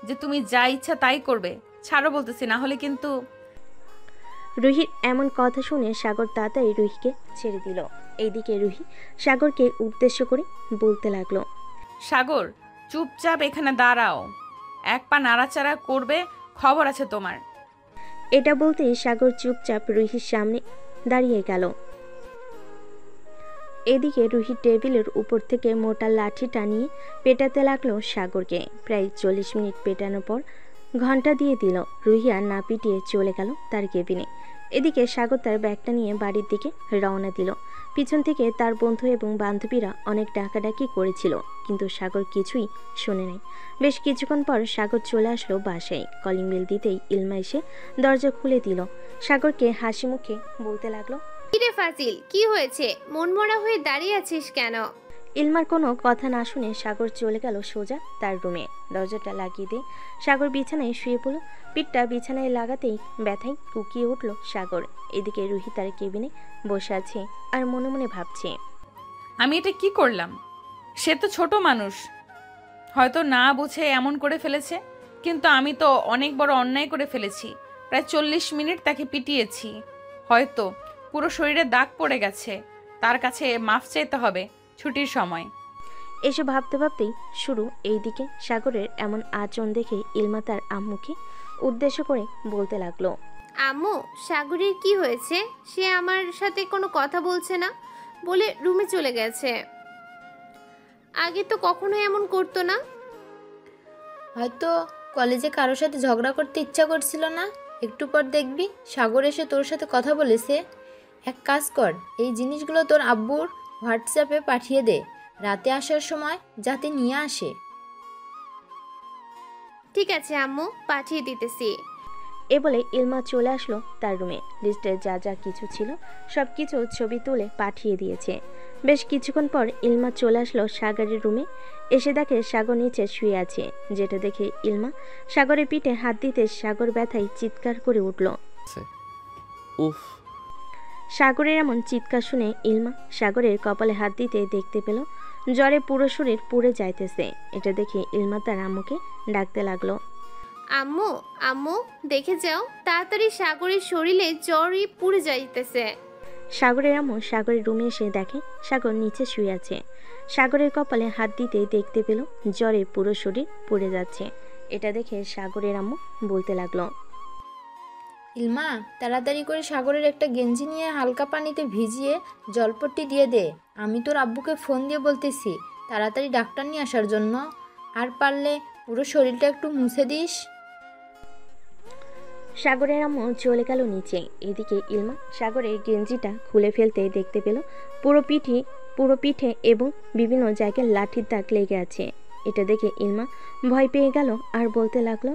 যে তুমি যা ইচ্ছা তাই করবে। ছাড়ো বলতেছি, না হলে কিন্তু। রুহির এমন কথা শুনে সাগর তাড়াতাড়ি রুহিকে ছেড়ে দিল। এইদিকে রুহি সাগরকে উদ্দেশ্য করে বলতে লাগলো, সাগর চুপচাপ এখানে দাঁড়াও, এক পা নাড়াচাড়া করবে খবর আছে তোমার। এটা বলতেই সাগর চুপচাপ রুহির সামনে দাঁড়িয়ে গেল। এদিকে রুহি টেবিলের উপর থেকে মোটা লাঠিটা নিয়ে পেটাতে লাগলো সাগরকে। প্রায় 40 মিনিট পেটানোর পর ঘন্টা দিয়ে দিল। রুহি আর না পিটিয়ে চলে গেল তার কেবিনে। এদিকে সাগর তার ব্যাগটা নিয়ে বাড়ির দিকে রওনা দিল। পিছন থেকে তার বন্ধু এবং বান্ধবীরা অনেক ডাকাডাকি করেছিল, কিন্তু সাগর কিছুই শোনে নাই। বেশ কিছুক্ষণ পর সাগর চলে আসলো বাসায়। কলিং বেল দিতেই ইলমা এসে দরজা খুলে দিল। সাগরকে হাসি মুখে বলতে লাগলো, কিরে ফাজিল, কি হয়েছে? মনমরা হয়ে দাঁড়িয়ে আছিস কেন? ইলমার কোনো কথা না শুনে সাগর চলে গেল সোজা তার রুমে। দরজাটা লাগিয়ে দিয়ে সাগর বিছানায় শুয়ে পড়ল। পিঠটা বিছানায় লাগাতেই ব্যথায় কুকিয়ে উঠল সাগর। এদিকে রুহি তার কেবিনে বসে আছে আর মনে মনে ভাবছে, আমি এটা কি করলাম? সে তো ছোট মানুষ, হয়তো না বুঝে এমন করে ফেলেছে, কিন্তু আমি তো অনেক বড় অন্যায় করে ফেলেছি। প্রায় 40 মিনিট তাকে পিটিয়েছি, হয়তো পুরো শরীরে দাগ পড়ে গেছে। তার কাছে মাফ চাইতে হবে ছুটির সময়। এসব ভাবতে ভাবতেই শুরু। এইদিকে সাগরের এমন আচরণ দেখে ইলমা তার আম্মুকে উদ্দেশ্য করে বলতে লাগলো, আম্মু, সাগরের কি হয়েছে? সে আমার সাথে কোনো কথা বলছে না, বলে রুমে চলে গেছে। আগে তো কখনো এমন করতো না। হয়তো কলেজে কারোর সাথে ঝগড়া করতে ইচ্ছা করছিল না। একটু পর দেখবি সাগর এসে তোর সাথে কথা বলেছে। এক কাজ কর, এই জিনিসগুলো তোর আব্বুর হোয়াটসঅ্যাপে পাঠিয়ে দে, রাতে আসার সময় যাতে নিয়ে আসে। ঠিক আছে আম্মু, পাঠিয়ে দিতেছি। এ বলে ইলমা চলে আসলো তার রুমে। লিস্টে যা যা কিছু ছিল সব কিছু ছবি তুলে পাঠিয়ে দিয়েছে। বেশ কিছুক্ষণ পর ইলমা চলে আসলো সাগরের রুমে। এসে দেখে সাগর নিচে শুয়ে আছে। যেটা দেখে ইলমা সাগরের পিঠে হাত দিতে সাগর ব্যথায় চিৎকার করে উঠল। উফ! সাগরের এমন চিৎকার শুনে ইলমা সাগরের কপালে হাত দিতে দেখতে পেল জ্বরে পুরো শরীর পুড়ে যাইতেছে। এটা দেখে ইলমা তার আম্মুকে ডাকতে লাগলো, আম্মু, আম্মু দেখে যাও, তাড়াতাড়ি সাগরের শরীরে জ্বরই পুড়ে যাইতেছে। সাগরের আম্মু সাগরের রুমে এসে দেখে সাগর নিচে শুয়ে আছে। সাগরের কপালে হাত দিতে দেখতে পেল জ্বরে পুরো শরীর পুড়ে যাচ্ছে। এটা দেখে সাগরের আম্মু বলতে লাগলো, ইলমা, তাড়াতাড়ি করে সাগরের একটা গেঞ্জি নিয়ে হালকা পানিতে ভিজিয়ে জলপট্টি দিয়ে দে। আমি তোর আব্বুকে ফোন দিয়ে বলতেছি তাড়াতাড়ি ডাক্তার নিয়ে আসার জন্য। আর পারলে পুরো শরীরটা একটু মুছে দিস। সাগরের আম্মু চলে গেল নিচে। এদিকে ইলমা সাগরের গেঞ্জিটা খুলে ফেলতে দেখতে পেল পুরো পিঠে এবং বিভিন্ন জায়গায় লাঠির দাগ লেগে আছে। এটা দেখে ইলমা ভয় পেয়ে গেল আর বলতে লাগলো,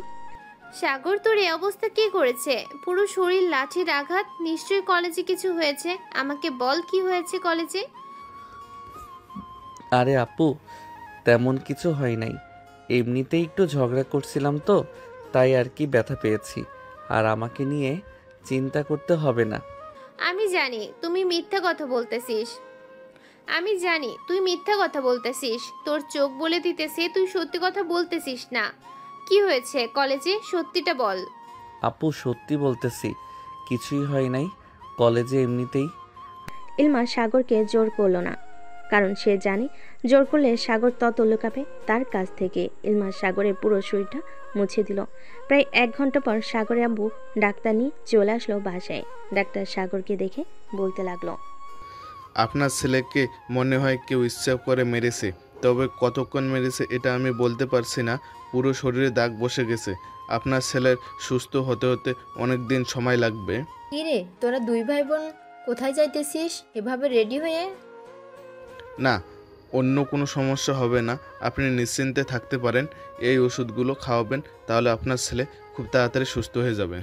সাগর, তোর এই অবস্থা কে করেছে? পুরো শরীর লাঠির আঘাত, নিশ্চয়ই কলেজে কিছু হয়েছে। আমাকে বল, কি হয়েছে কলেজে? আরে আপু, তেমন কিছু হয় নাই, এমনিতেই একটু ঝগড়া করছিলাম তো, তাই আর কি ব্যথা পেয়েছি। আর আমাকে নিয়ে চিন্তা করতে হবে না। আমি জানি তুই মিথ্যা কথা বলতেছিস। তোর চোখ বলে দিতেছে তুই সত্যি কথা বলতেছিস না। কি হয়েছে কলেজে, সত্যিটা বল। আপু, সত্যি বলতেছি, কিছুই হয় নাই, কলেজে এমনিতেই। ইলমা সাগরকে জোর করলো না, কারণ সে জানে জোর করলে সাগর তত লুকাবে তার কাছ থেকে। ইলমা সাগরের পুরো শরীরটা মুছে দিল। প্রায় 1 ঘন্টা পর সাগরের আব্বু ডাক্তার নিয়ে চলে আসলো বাসায়। ডাক্তার সাগরকে দেখে বলতে লাগলো, আপনার ছেলেকে মনে হয় কেউ ইচ্ছা করে মেরেছে। তবে কতক্ষণ মেরেছে এটা আমি বলতে পারছি না। পুরো শরীরে দাগ বসে গেছে। আপনার ছেলের সুস্থ হতে হতে অনেক দিন সময় লাগবে। কি রে, তোরা দুই ভাই বোন কোথায় যাইতেছিস এভাবে রেডি হয়ে? না, অন্য কোনো সমস্যা হবে না, আপনি নিশ্চিন্তে থাকতে পারেন। এই ওষুধগুলো খাওয়াবেন, তাহলে আপনার ছেলে খুব তাড়াতাড়ি সুস্থ হয়ে যাবে।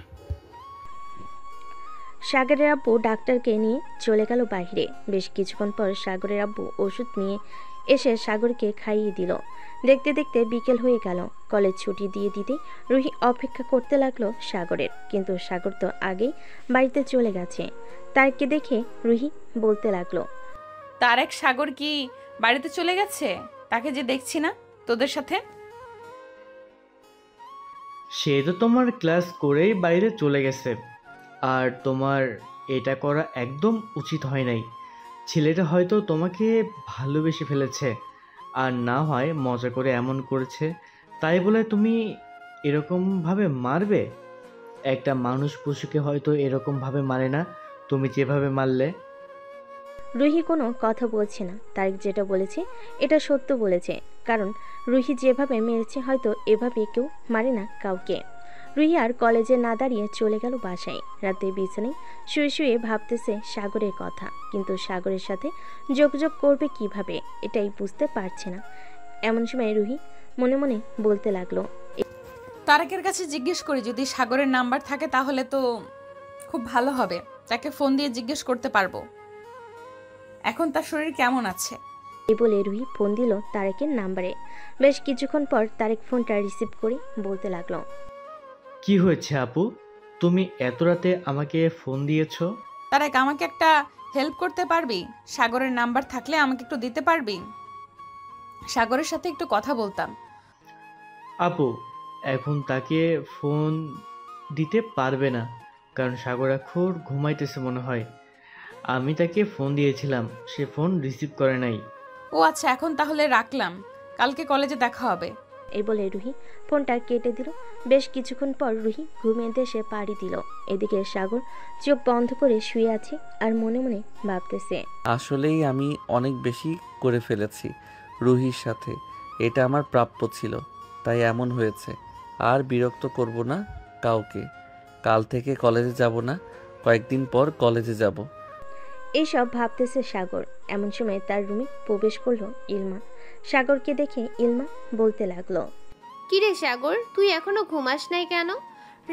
সাগরের আব্বু ডাক্তারকে নিয়ে চলে গেল বাইরে। বেশ কিছুক্ষণ পর সাগরের আব্বু ওষুধ নিয়ে এসে সাগরকে খাইয়ে দিল। দেখতে দেখতে বিকেল হয়ে গেল। কলেজ ছুটি দিয়ে দিতেই রুহি অপেক্ষা করতে লাগলো সাগরের, কিন্তু সাগর তো আগেই বাড়িতে চলে গেছে। তারকে দেখে রুহি বলতে লাগলো, তারেক সাগর কি বাড়িতে চলে গেছে? তাকে যে দেখছি না তোদের সাথে। সে তো তোমার ক্লাস করেই বাইরে চলে গেছে, আর তোমার এটা করা একদম উচিত হয় নাই। ছেলেটা হয়তো তোমাকে ভালোবেসে ফেলেছে, আর না হয় মজা করে এমন করেছে, তাই বলে তুমি এরকমভাবে মারবে? একটা মানুষ পশুকে হয়তো এরকমভাবে মারে না, তুমি যেভাবে মারলে। রুহি কোনো কথা বলছে না। তারেক যেটা বলেছে এটা সত্য বলেছে, কারণ রুহি যেভাবে মেরেছে হয়তো এভাবে কেউ মারে না কাউকে। রুহি আর কলেজে না দাঁড়িয়ে চলে গেল বাসায়। রাতে বিছানায় শুয়ে শুয়ে ভাবতেছে সাগরের কথা, কিন্তু সাগরের সাথে যোগাযোগ করবে কিভাবে এটাই বুঝতে পারছে না। এমন সময় রুহি মনে মনে বলতে লাগলো, তারেকের কাছে জিজ্ঞেস করি, যদি সাগরের নাম্বার থাকে তাহলে তো খুব ভালো হবে। তাকে ফোন দিয়ে জিজ্ঞেস করতে পারবো এখন তার শরীর কেমন আছে। এই বলে রুহি ফোন দিল তারেকের নাম্বারে। বেশ কিছুক্ষণ পর তারেক ফোনটা রিসিভ করে বলতে লাগলো, কি হয়েছে আপু, তুমি এত রাতে আমাকে ফোন দিয়েছো? তারেক, আমাকে একটা হেল্প করতে পারবি? সাগরের নাম্বার থাকলে আমাকে একটু দিতে পারবি? সাগরের সাথে একটু কথা বলতাম। আপু, এখন তাকে ফোন দিতে পারবে না, কারণ সাগর এখন ঘুমাইতেছে মনে হয়। আমি তাকে ফোন দিয়েছিলাম, সে ফোন রিসিভ করে নাই। ও আচ্ছা, এখন তাহলে রাখলাম, কালকে কলেজে দেখা হবে। এই বলে রুহি ফোনটা কেটে দিল। বেশ কিছুক্ষণ পর রুহি ঘুমের দেশে পাড়ি দিল। এদিকে সাগর চোখ বন্ধ করে শুয়ে আছে আর মনে মনে ভাবতেছে, আসলেই আমি অনেক বেশি করে ফেলেছি রুহির সাথে। এটা আমার প্রাপ্য ছিল, তাই এমন হয়েছে। আর বিরক্ত করব না কাউকে। কাল থেকে কলেজে যাব না, কয়েকদিন পর কলেজে যাব। এইসব ভাবতেছে সাগর। এমন সময় তার রুমে প্রবেশ করলো ইলমা। সাগরকে দেখে ইলমা বলতে লাগলো, কিরে সাগর, তুই এখনো ঘুমাস নাই কেন?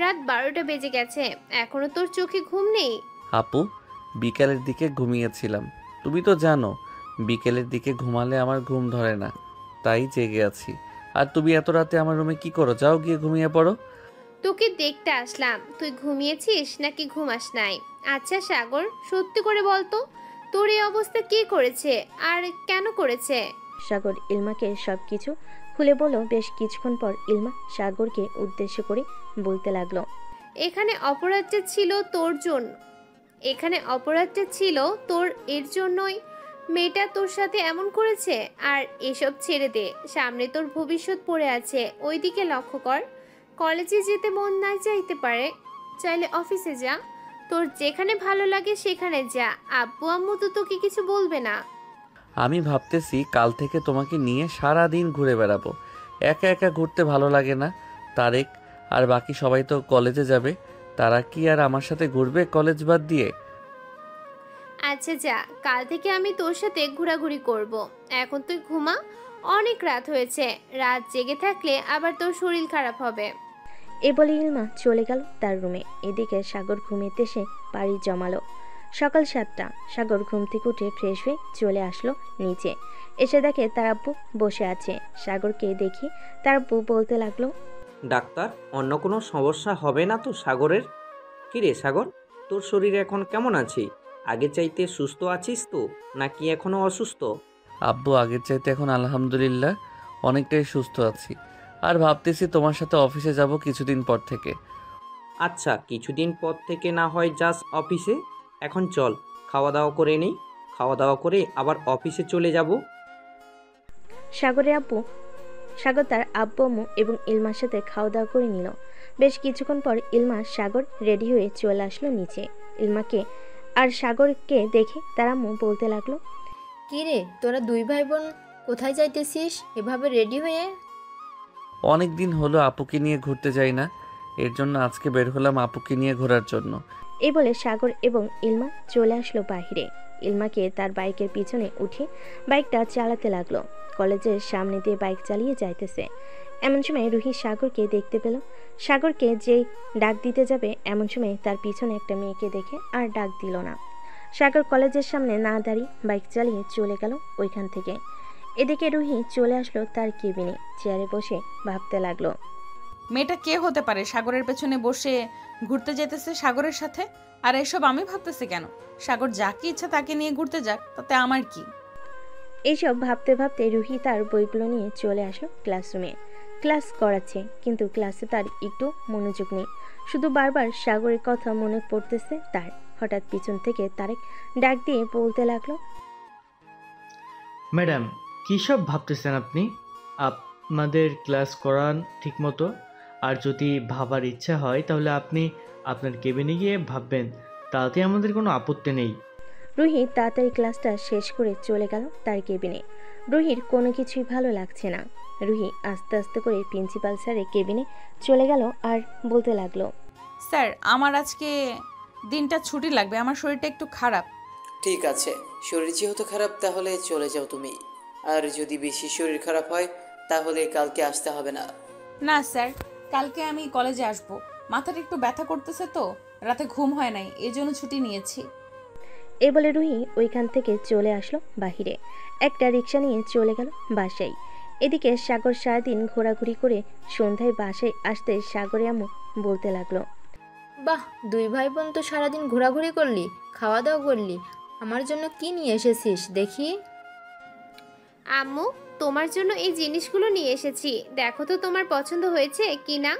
রাত 12টা বেজে গেছে, এখনো তোর চোখে ঘুম নেই? আপু, বিকালের দিকে ঘুমিয়েছিলাম। তুমি তো জানো বিকেলের দিকে ঘুমালে আমার ঘুম ধরে না, তাই জেগে আছি। আর তুমি এত রাতে আমার রুমে কি করো? যাও গিয়ে ঘুমিয়ে পড়ো। তোকে দেখতে আসলাম, তুই ঘুমিয়েছিস নাকি ঘুমাস নাই? আচ্ছা সাগর, সত্যি করে বলতো, তোর এই অবস্থা কে করেছে আর কেন করেছে? সাগর ইলমাকে সবকিছু খুলে বলল। বেশ কিছুক্ষণ পর ইলমা সাগরকে উদ্দেশ্য করে বলতে লাগলো, এখানে অপরাধটা ছিল তোর জন্য, এখানে অপরাধটা ছিল তোর, এর জন্যই মেয়েটা তোর সাথে এমন করেছে। আর এসব ছেড়ে দে, সামনে তোর ভবিষ্যৎ পড়ে আছে, ওইদিকে লক্ষ্য কর। কলেজে যেতে মন না চাইতে পারে, চাইলে অফিসে যা, তোর যেখানে ভালো লাগে সেখানে যা, আব্বু আম্মু তো তোকে কিছু বলবে না। আমি ভাবতেছি কাল থেকে তোমাকে নিয়ে সারা দিন ঘুরে বেড়াবো। একা একা ঘুরতে ভালো লাগে না। তারেক আর বাকি সবাই তো কলেজে যাবে, তারা কি আর আমার সাথে ঘুরবে কলেজ বাদ দিয়ে? আচ্ছা যা, কাল থেকে আমি তোর সাথে ঘোরাঘুরি করব। এখন তুই ঘুমা, অনেক রাত হয়েছে, রাত জেগে থাকলে আবার তোর শরীর খারাপ হবে। এ বলে ইলমা চলে গেল তার রুমে। এদিকে সাগর ঘুমেতে এসে পাড়ি জমালো। সকাল 7টা। সাগর ঘুম থেকে উঠে ফ্রেশ হয়ে চলে আসলো নিচে। এসে দেখে তার আব্বু বসে আছে। সাগরকে দেখে তার আব্বু বলতে লাগলো, ডাক্তার, অন্য কোনো সমস্যা হবে না তো সাগরের? কিরে সাগর, তোর শরীর এখন কেমন আছে? আগে চাইতে সুস্থ আছিস তো, নাকি এখনো অসুস্থ? আব্বু, আগের চাইতে এখন আলহামদুলিল্লাহ অনেকটাই সুস্থ আছি। আর ভাবতেছি তোমার সাথে অফিসে যাব কিছুদিন পর থেকে। আচ্ছা, কিছুদিন পর থেকে না হয় যাস অফিসে। এখন চল খাওয়া দাওয়া করে নিই, খাওয়া দাওয়া করে আবার অফিসে চলে যাব। সাগর তার আব্বু আম্মু এবং ইলমার সাথে খাওয়া দাওয়া করে নিল। বেশ কিছুক্ষণ পর ইলমা সাগর রেডি হয়ে চলে আসলো নিচে। ইলমাকে আর সাগরকে দেখে তার আম্মু বলতে লাগলো, কি রে, তোরা দুই ভাই বোন কোথায় যাইতেছিস এভাবে রেডি হয়ে? অনেক দিন হলো আপুকে নিয়ে ঘুরতে যাই না, এর জন্য আজকে বের হলাম আপুকে নিয়ে ঘোরার জন্য। এই বলে সাগর এবং ইলমা চলে আসলো বাহিরে। ইলমাকে তার বাইকের পিছনে উঠে বাইকটা চালাতে লাগলো। কলেজের সামনে দিয়ে বাইক চালিয়ে যাইতেছে। এমন সময় রুহি সাগরকে দেখতে পেল। সাগরকে যেই ডাক দিতে যাবে এমন সময় তার পিছনে একটা মেয়েকে দেখে আর ডাক দিল না। সাগর কলেজের সামনে না দাঁড়িয়ে বাইক চালিয়ে চলে গেল ওইখান থেকে। এদিকে রুহি চলে আসলো তার কেবিনে, চেয়ারে বসে ভাবতে লাগলো। মেয়েটা কে হতে পারে সাগরের পেছনে বসে ঘুরতে যেতেছে সাগরের সাথে? আর এসব আমি ভাবতেছি কেন? সাগর যাকে ইচ্ছা তাকে নিয়ে ঘুরতে যাক, তাতে আমার কি? এইসব ভাবতে ভাবতে রুহি তার বইগুলো নিয়ে চলে আসলো ক্লাসরুমে। ক্লাস করাচ্ছে, কিন্তু ক্লাসে তার একটু মনোযোগ নেই। শুধু বারবার সাগরের কথা মনে পড়তেছে তার। হঠাৎ পিছন থেকে তারেক ডাক দিয়ে বলতে লাগলো, ম্যাডাম কী সব ভাবতেছেন আপনি? আপনাদের ক্লাস করান ঠিকমতো, আর যদি ভাবার ইচ্ছা হয় তাহলে আপনি আপনার কেবিনে গিয়ে ভাববেন, তাতে আমাদের কোনো আপত্তি নেই। রুহি তাড়াতাড়ি ক্লাসটা শেষ করে চলে গেল তার কেবিনে। রুহির কোনো কিছুই ভালো লাগছে না। রুহি আস্তে আস্তে করে প্রিন্সিপাল স্যারের কেবিনে চলে গেল আর বলতে লাগলো, স্যার আমার আজকে দিনটা ছুটি লাগবে, আমার শরীরটা একটু খারাপ। ঠিক আছে, শরীর যেহেতু খারাপ তাহলে চলে যাও তুমি। আর যদি বেশি শরীর খারাপ হয় তাহলে কালকে আসতে হবে না। না স্যার, কালকে আমি কলেজে আসব। মাথাটা একটু ব্যথা করতেছে তো, রাতে ঘুম হয় নাই, এই জন্য ছুটি নিয়েছি। এ বলে রুহি ওইখান থেকে চলে আসলো বাহিরে। একটা রিক্সা নিয়ে চলে গেল বাসায়। এদিকে সাগর সারাদিন ঘোরাঘুরি করে সন্ধ্যায় বাসায় আসতে সাগরে আম্মু বলতে লাগলো, বাহ, দুই ভাই বোন তো সারাদিন ঘোরাঘুরি করলি, খাওয়া দাওয়া করলি। আমার জন্য কি নিয়ে এসেছিস দেখি? আম্মু, তোমার জন্য এই জিনিসগুলো নিয়ে এসেছি, দেখো তো তোমার পছন্দ হয়েছে কি না।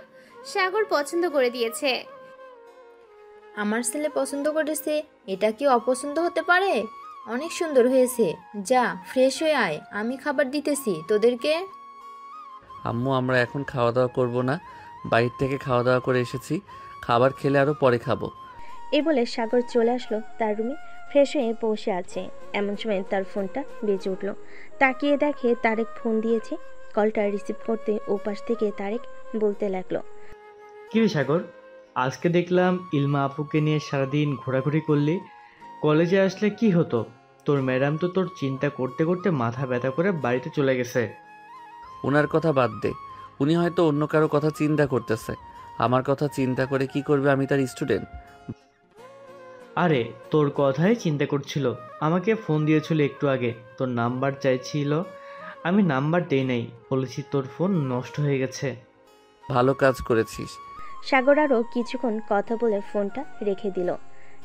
সাগর পছন্দ করে দিয়েছে। আমার ছেলে পছন্দ করেছে, এটা কি অপছন্দ হতে পারে? অনেক সুন্দর হয়েছে। যা ফ্রেশ হয়ে আয়, আমি খাবার দিতেছি তোদেরকে। আম্মু আমরা এখন খাওয়া দাওয়া করব না, বাইরে থেকে খাওয়া দাওয়া করে এসেছি, খাবার খেলে আরও পরে খাবো। এই বলে সাগর চলে আসলো তার রুমে। ফ্রেশ হয়ে বসে আছে, এমন সময় তার ফোনটা বেজে উঠলো। তাকিয়ে দেখে তারেক ফোন দিয়েছে। কলটা রিসিভ করতে ওপাশ থেকে তারেক বলতে লাগলো, কী রে সাগর, আজকে দেখলাম ইলমা আপুকে নিয়ে সারাদিন ঘোরাঘুরি করলি। কলেজে আসলে কি হতো? তোর ম্যাডাম তো তোর চিন্তা করতে করতে মাথা ব্যথা করে বাড়িতে চলে গেছে। ওনার কথা বাদ দে, উনি হয়তো অন্য কারো কথা চিন্তা করতেছে। আমার কথা চিন্তা করে কি করবে? আমি তার স্টুডেন্ট। আরে তোর কথাই চিন্তা করছিল, আমাকে ফোন দিয়েছিল একটু আগে, তোর নাম্বার চাইছিল, আমি নাম্বার দেই নাই, বলেছি তোর ফোন নষ্ট হয়ে গেছে। ভালো কাজ করেছিস। সাগর আরও কিছুক্ষণ কথা বলে ফোনটা রেখে দিল।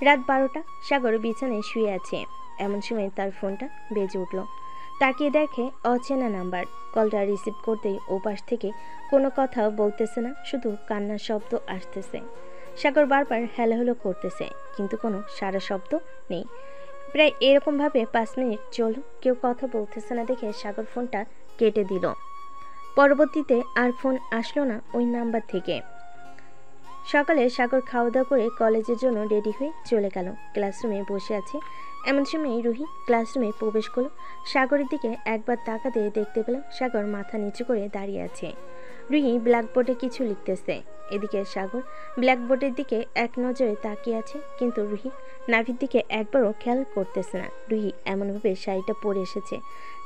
রাত 12টা, সাগর বিছানায় শুয়ে আছে। এমন সময় তার ফোনটা বেজে উঠল। তাকিয়ে দেখে অচেনা নাম্বার। কলটা রিসিভ করতেই ওপাশ থেকে কোনো কথা বলতেছে না, শুধু কান্নার শব্দ আসতেছে। সাগর বারবার হ্যালো হ্যালো করতেছে, কিন্তু কোনো সারা শব্দ নেই। প্রায় এরকমভাবে 5 মিনিট চলল, কেউ কথা বলতেছে না দেখে সাগর ফোনটা কেটে দিল। পরবর্তীতে আর ফোন আসলো না ওই নাম্বার থেকে। সকালে সাগর খাওয়া দাওয়া করে কলেজের জন্য রেডি হয়ে চলে গেল। ক্লাসরুমে বসে আছে, এমন সময় রুহি ক্লাসরুমে প্রবেশ করলো। সাগরের দিকে একবার তাকাতে দেখতে পেলাম সাগর মাথা নিচু করে দাঁড়িয়ে আছে। রুহি ব্ল্যাকবোর্ডে কিছু লিখতেছে। এদিকে সাগর ব্ল্যাকবোর্ডের দিকে এক নজরে তাকিয়ে আছে, কিন্তু রুহি নাভির দিকে একবারও খেয়াল করতেছে না। রুহি এমনভাবে শাড়িটা পরে এসেছে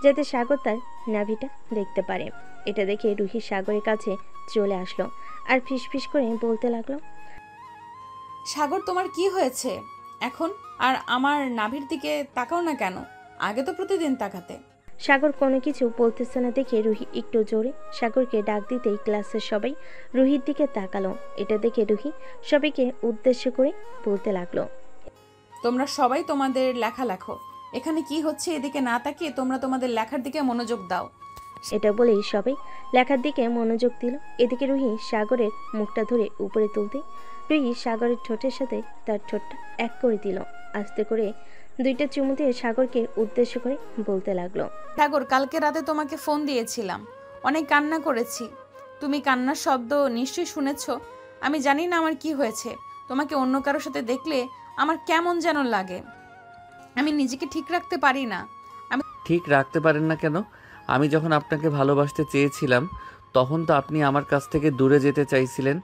যাতে সাগর তার নাভিটা দেখতে পারে। এটা দেখে রুহি সাগরের কাছে চলে আসলো আর ফিসফিস করে বলতে লাগলো, সাগর তোমার কি হয়েছে এখন? আর আমার নাভির দিকে তাকাও না কেন? আগে তো প্রতিদিন তাকাতে। সাগর কোনো কিছু বলতেছে না দেখে রুহি একটু জোরে সাগরকে ডাক দিতেই ক্লাসের সবাই রুহির দিকে তাকালো। এটা দেখে রুহি সবাইকে উদ্দেশ্য করে বলতে লাগলো, তোমরা সবাই তোমাদের লেখা লেখো। এখানে কি হচ্ছে এদিকে না তাকিয়ে তোমরা তোমাদের লেখার দিকে মনোযোগ দাও। এটা বলেই সবাই লেখার দিকে মনোযোগ দিল। এদিকে রুহি সাগরের মুখটা ধরে উপরে তুলতে রুহি সাগরের ঠোঁটের সাথে তার ঠোঁটটা এক করে দিল। আস্তে করে 2টা চুমু দিয়ে সাগরকে উদ্দেশ্য করে বলতে লাগলো, সাগর, কালকে রাতে তোমাকে ফোন দিয়েছিলাম, অনেক কান্না করেছি। তুমি কান্নার শব্দ নিশ্চয়ই শুনেছ। আমি জানি না আমার কি হয়েছে, তোমাকে অন্য কারোর সাথে দেখলে আমার কেমন যেন লাগে। আমি নিজেকে ঠিক রাখতে পারি না। ঠিক রাখতে পারেন না কেন? আমি যখন আপনাকে ভালোবাসতে চেয়েছিলাম তখন তো আপনি আমার কাছ থেকে দূরে যেতে চাইছিলেন।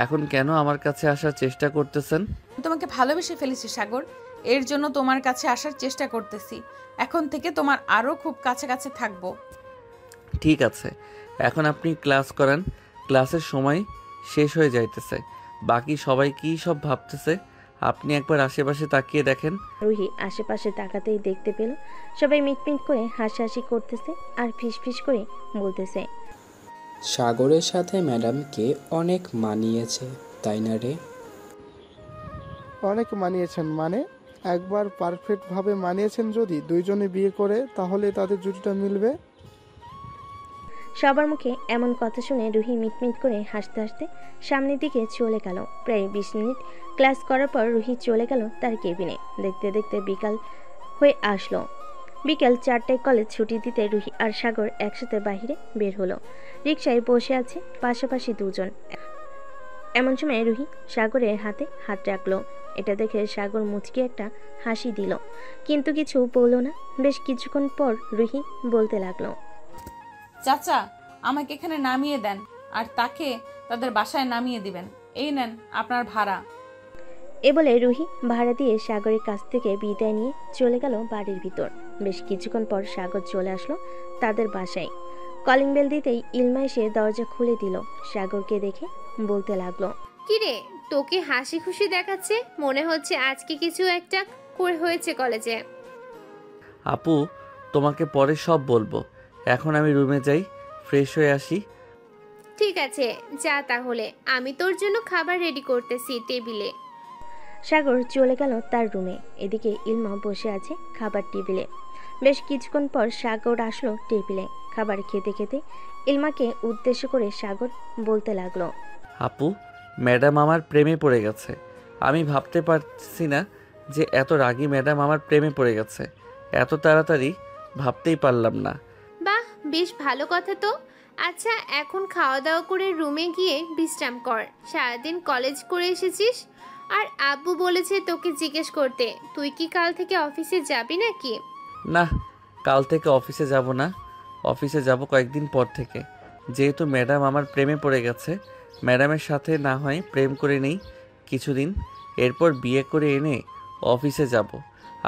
এখন কেন আমার কাছে আসার চেষ্টা করতেছেন? তোমাকে ভালোবেসে ফেলেছি সাগর, এর জন্য তোমার কাছে আসার চেষ্টা করতেছি। এখন থেকে তোমার আরও খুব কাছাকাছি থাকবো। ঠিক আছে, এখন আপনি ক্লাস করান। ক্লাসের সময় শেষ হয়ে যাইতেছে। বাকি সবাই কী সব ভাবতেছে আপনি একবার আশেপাশে তাকিয়ে দেখেন। রুহি আশেপাশে তাকাতেই দেখতে পেল সবাই মিটমিট করে হাসাহাসি করতেছে আর ফিসফিস করে বলতেছে, সাগরের সাথে ম্যাডামকে অনেক মানিয়েছে, তাই না রে? অনেক মানিয়েছেন মানে? একবার পারফেক্টভাবে মানিয়েছেন। যদি দুইজনে বিয়ে করে তাহলে তাদের জুটিটা মিলবে। সবার মুখে এমন কথা শুনে রুহি মিটমিট করে হাসতে হাসতে সামনের দিকে চলে গেল। প্রায় 20 মিনিট ক্লাস করার পর রুহি চলে গেল তার কেবিনে। দেখতে দেখতে বিকাল হয়ে আসলো। বিকেল 4টায় কলেজ ছুটি দিতে রুহি আর সাগর একসাথে বাইরে বের হলো। রিকশায় বসে আছে পাশাপাশি দুজন। এমন সময় রুহি সাগরের হাতে হাত রাখলো। এটা দেখে সাগর মুচকি একটা হাসি দিল, কিন্তু কিছু বলল না। বেশ কিছুক্ষণ পর রুহি বলতে লাগলো, চাচা, আমাকে এখানে নামিয়ে দেন আর তাকে তাদের বাসায় নামিয়ে দিবেন। এই নেন আপনার ভাড়া। এ বলে রুহি ভাড়া দিয়ে সাগরের কাছ থেকে বিদায় নিয়ে চলে গেল বাড়ির ভিতর। বেশ কিছুক্ষণ পর সাগর চলে আসলো তাদের বাসায়। কলিং বেল দিতেই ইলমা এসে দরজা খুলে দিল। সাগরকে দেখে বলতে লাগলো, কিরে, তোকে হাসি খুশি দেখাচ্ছে, মনে হচ্ছে আজকে কিছু একটা করে হয়েছে কলেজে। আপু, তোমাকে পরে সব বলবো। এখন আমি রুমে যাই, ফ্রেশ হয়ে আসি। ঠিক আছে, যা তাহলে, আমি তোর জন্য খাবার রেডি করতেছি টেবিলে। সাগর চলে গেল তার রুমে। এদিকে ইলমা বসে আছে খাবার টেবিলে। বেশ কিছুক্ষণ পর সাগর আসলো টেবিলে। খাবার খেতে খেতে ইলমাকে উদ্দেশ্য করে সাগর বলতে লাগলো, আপু, ম্যাডাম আমার প্রেমে পড়ে গেছে। আমি ভাবতে পারছি না যে এত রাগী ম্যাডাম আমার প্রেমে পড়ে গেছে। এত তাড়াতাড়ি ভাবতেই পারলাম না। বাহ, বেশ ভালো কথা তো। আচ্ছা, এখন খাওয়া দাওয়া করে রুমে গিয়ে বিশ্রাম কর। সারাদিন কলেজ করে এসেছিস। আর আব্বু বলেছে তোকে জিজ্ঞেস করতে, তুই কি কাল থেকে অফিসে যাবি নাকি? না, কাল থেকে অফিসে যাব না। অফিসে যাব কয়েকদিন পর থেকে। যেহেতু ম্যাডাম আমার প্রেমে পড়ে গেছে, ম্যাডামের সাথে না হয় প্রেম করে নেই কিছুদিন, এরপর বিয়ে করে এনে অফিসে যাব।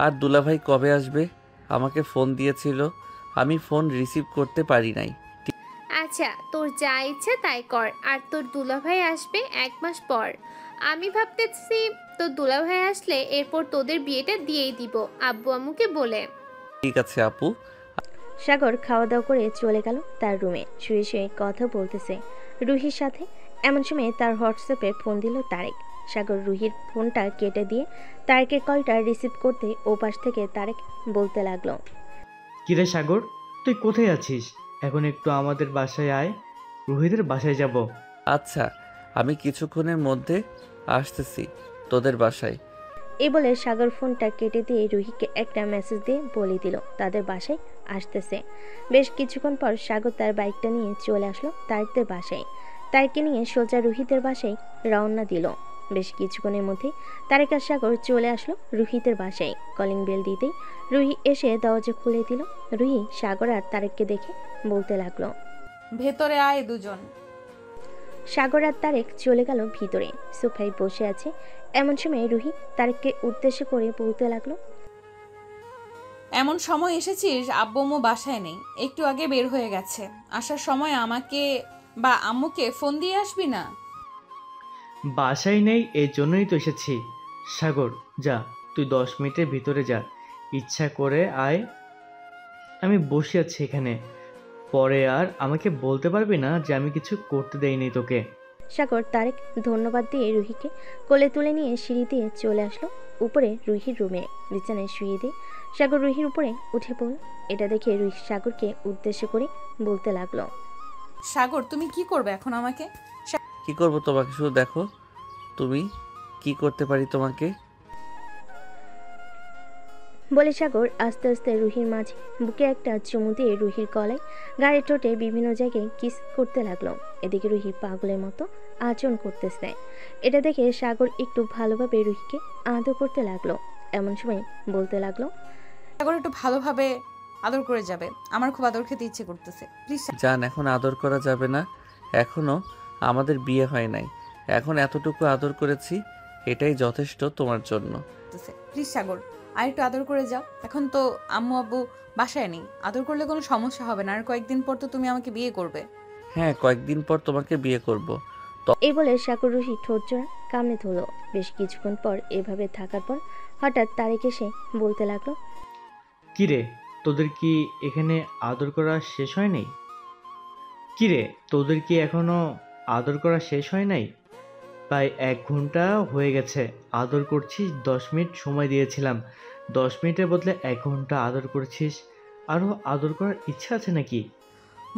আর দুলাভাই কবে আসবে? আমাকে ফোন দিয়েছিল, আমি ফোন রিসিভ করতে পারি নাই। আচ্ছা, তোর যা ইচ্ছে তাই কর। আর তোর দুলাভাই আসবে 1 মাস পর। আমি ভাবতেছি তোর দুলাভাই আসলে এরপর তোদের বিয়েটা দিয়েই দিব আব্বু আম্মুকে বলে। ঠিক আছে আপু। সাগর খাওয়া দাওয়া করে চলে গেল তার রুমে। শুয়ে শুয়ে কথা বলতেছে রুহির সাথে। এমন সময় তার হোয়াটসঅ্যাপে ফোন দিল তারেক। সাগর রুহির ফোনটা কেটে দিয়ে তারেকের কলটা রিসিভ করতে ওপাশ থেকে তারেক বলতে লাগলো, কিরে সাগর, তুই কোথায় আছিস? এখন একটু আমাদের বাসায় আয়, রুহিদের বাসায় যাব। আচ্ছা, আমি কিছুক্ষণের মধ্যে আসতেছি তোদের বাসায়। এই বলে সাগর ফোনটা কেটে দিয়ে রুহিকে একটা মেসেজ দিয়ে বলে দিল তাদের বাসায় আসতেছে। বেশ কিছুক্ষণ পর সাগর তার বাইকটা নিয়ে চলে আসলো তারেকদের বাসায়। তারেককে নিয়ে সোজা রুহিদের বাসায় রওনা দিল। বেশ কিছুক্ষণের মধ্যে তারেক আর সাগর চলে আসলো রুহিদের বাসায়। কলিং বেল দিতেই রুহি এসে দরজা খুলে দিল। রুহি সাগর আর তারেককে দেখে বলতে লাগলো, ভেতরে আয় দুজন। সাগর আর তারেক চলে গেল ভিতরে। সোফায় বসে আছে। এমন সময় রুহি তারেককে উদ্দেশ্য করে বলতে লাগলো, এমন সময় এসেছিস, আব্বু আম্মু বাসায় নেই, একটু আগে বের হয়ে গেছে। আসার সময় আমাকে বা আম্মুকে ফোন দিয়ে আসবি না? বাসায় নেই, এই জন্যই তো এসেছি। সাগর, যা, তুই 10 মিনিটের ভিতরে যা, ইচ্ছা করে আয়। আমি বসে আছি এখানে, পরে আর আমাকে বলতে পারবি না যে আমি কিছু করতে দেইনি তোকে। সাগর তারেক ধন্যবাদ দিয়ে রুহিকে কোলে তুলে নিয়ে সিঁড়ি দিয়ে চলে আসলো উপরে রুহির রুমে। বিছানায় শুয়ে দিয়ে সাগর রুহির উপরে উঠে পড়ল। এটা দেখে রুহি সাগরকে উদ্দেশ্য করে বলতে লাগলো, সাগর, তুমি কি করবে এখন আমাকে? কি করব তোমাকে, শুধু দেখো তুমি কি করতে পারি তোমাকে। বলে সাগর আস্তে আস্তে রুহির মাঝে বুকে একটা চুমু দিয়ে রুহির গলায় গাড়ি ঠোঁটে বিভিন্ন জায়গায় কিস করতে লাগলো। এদিকে রুহি পাগলের মতো আচরণ করতেছে। এটা দেখে সাগর একটু ভালোভাবে রুহিকে আদর করতে লাগলো। এমন সময় বলতে লাগলো, সাগর, একটু ভালোভাবে আদর করে যাবে। আমার খুব আদর খেতে ইচ্ছে করতেছে। প্লিজ জান, এখন আদর করা যাবে না। এখনো আমাদের বিয়ে হয় নাই। এখন এতটুকু আদর করেছি, এটাই যথেষ্ট তোমার জন্য। প্লিজ সাগর, আর একটু আদর করে যাও। এখন তো আম্মু আব্বু বাসায় নেই, আদর করলে কোনো সমস্যা হবে না। আর কয়েকদিন পর তো তুমি আমাকে বিয়ে করবে। হ্যাঁ, কয়েকদিন পর তোমাকে বিয়ে করব। এই বলে সাগর রুহি ঠোঁট জোড়া কামড়ে ধরল। বেশ কিছুক্ষণ পর এভাবে থাকার পর হঠাৎ তারেক এসে বলতে লাগলো, কিরে তোদের কি এখানে আদর করা শেষ হয় নাই? কিরে তোদের কি এখনো আদর করা শেষ হয় নাই? প্রায় 1 ঘন্টা হয়ে গেছে আদর করছিস। 10 মিনিট সময় দিয়েছিলাম, 10 মিনিটের বদলে 1 ঘন্টা আদর করছিস। আরও আদর করার ইচ্ছা আছে নাকি?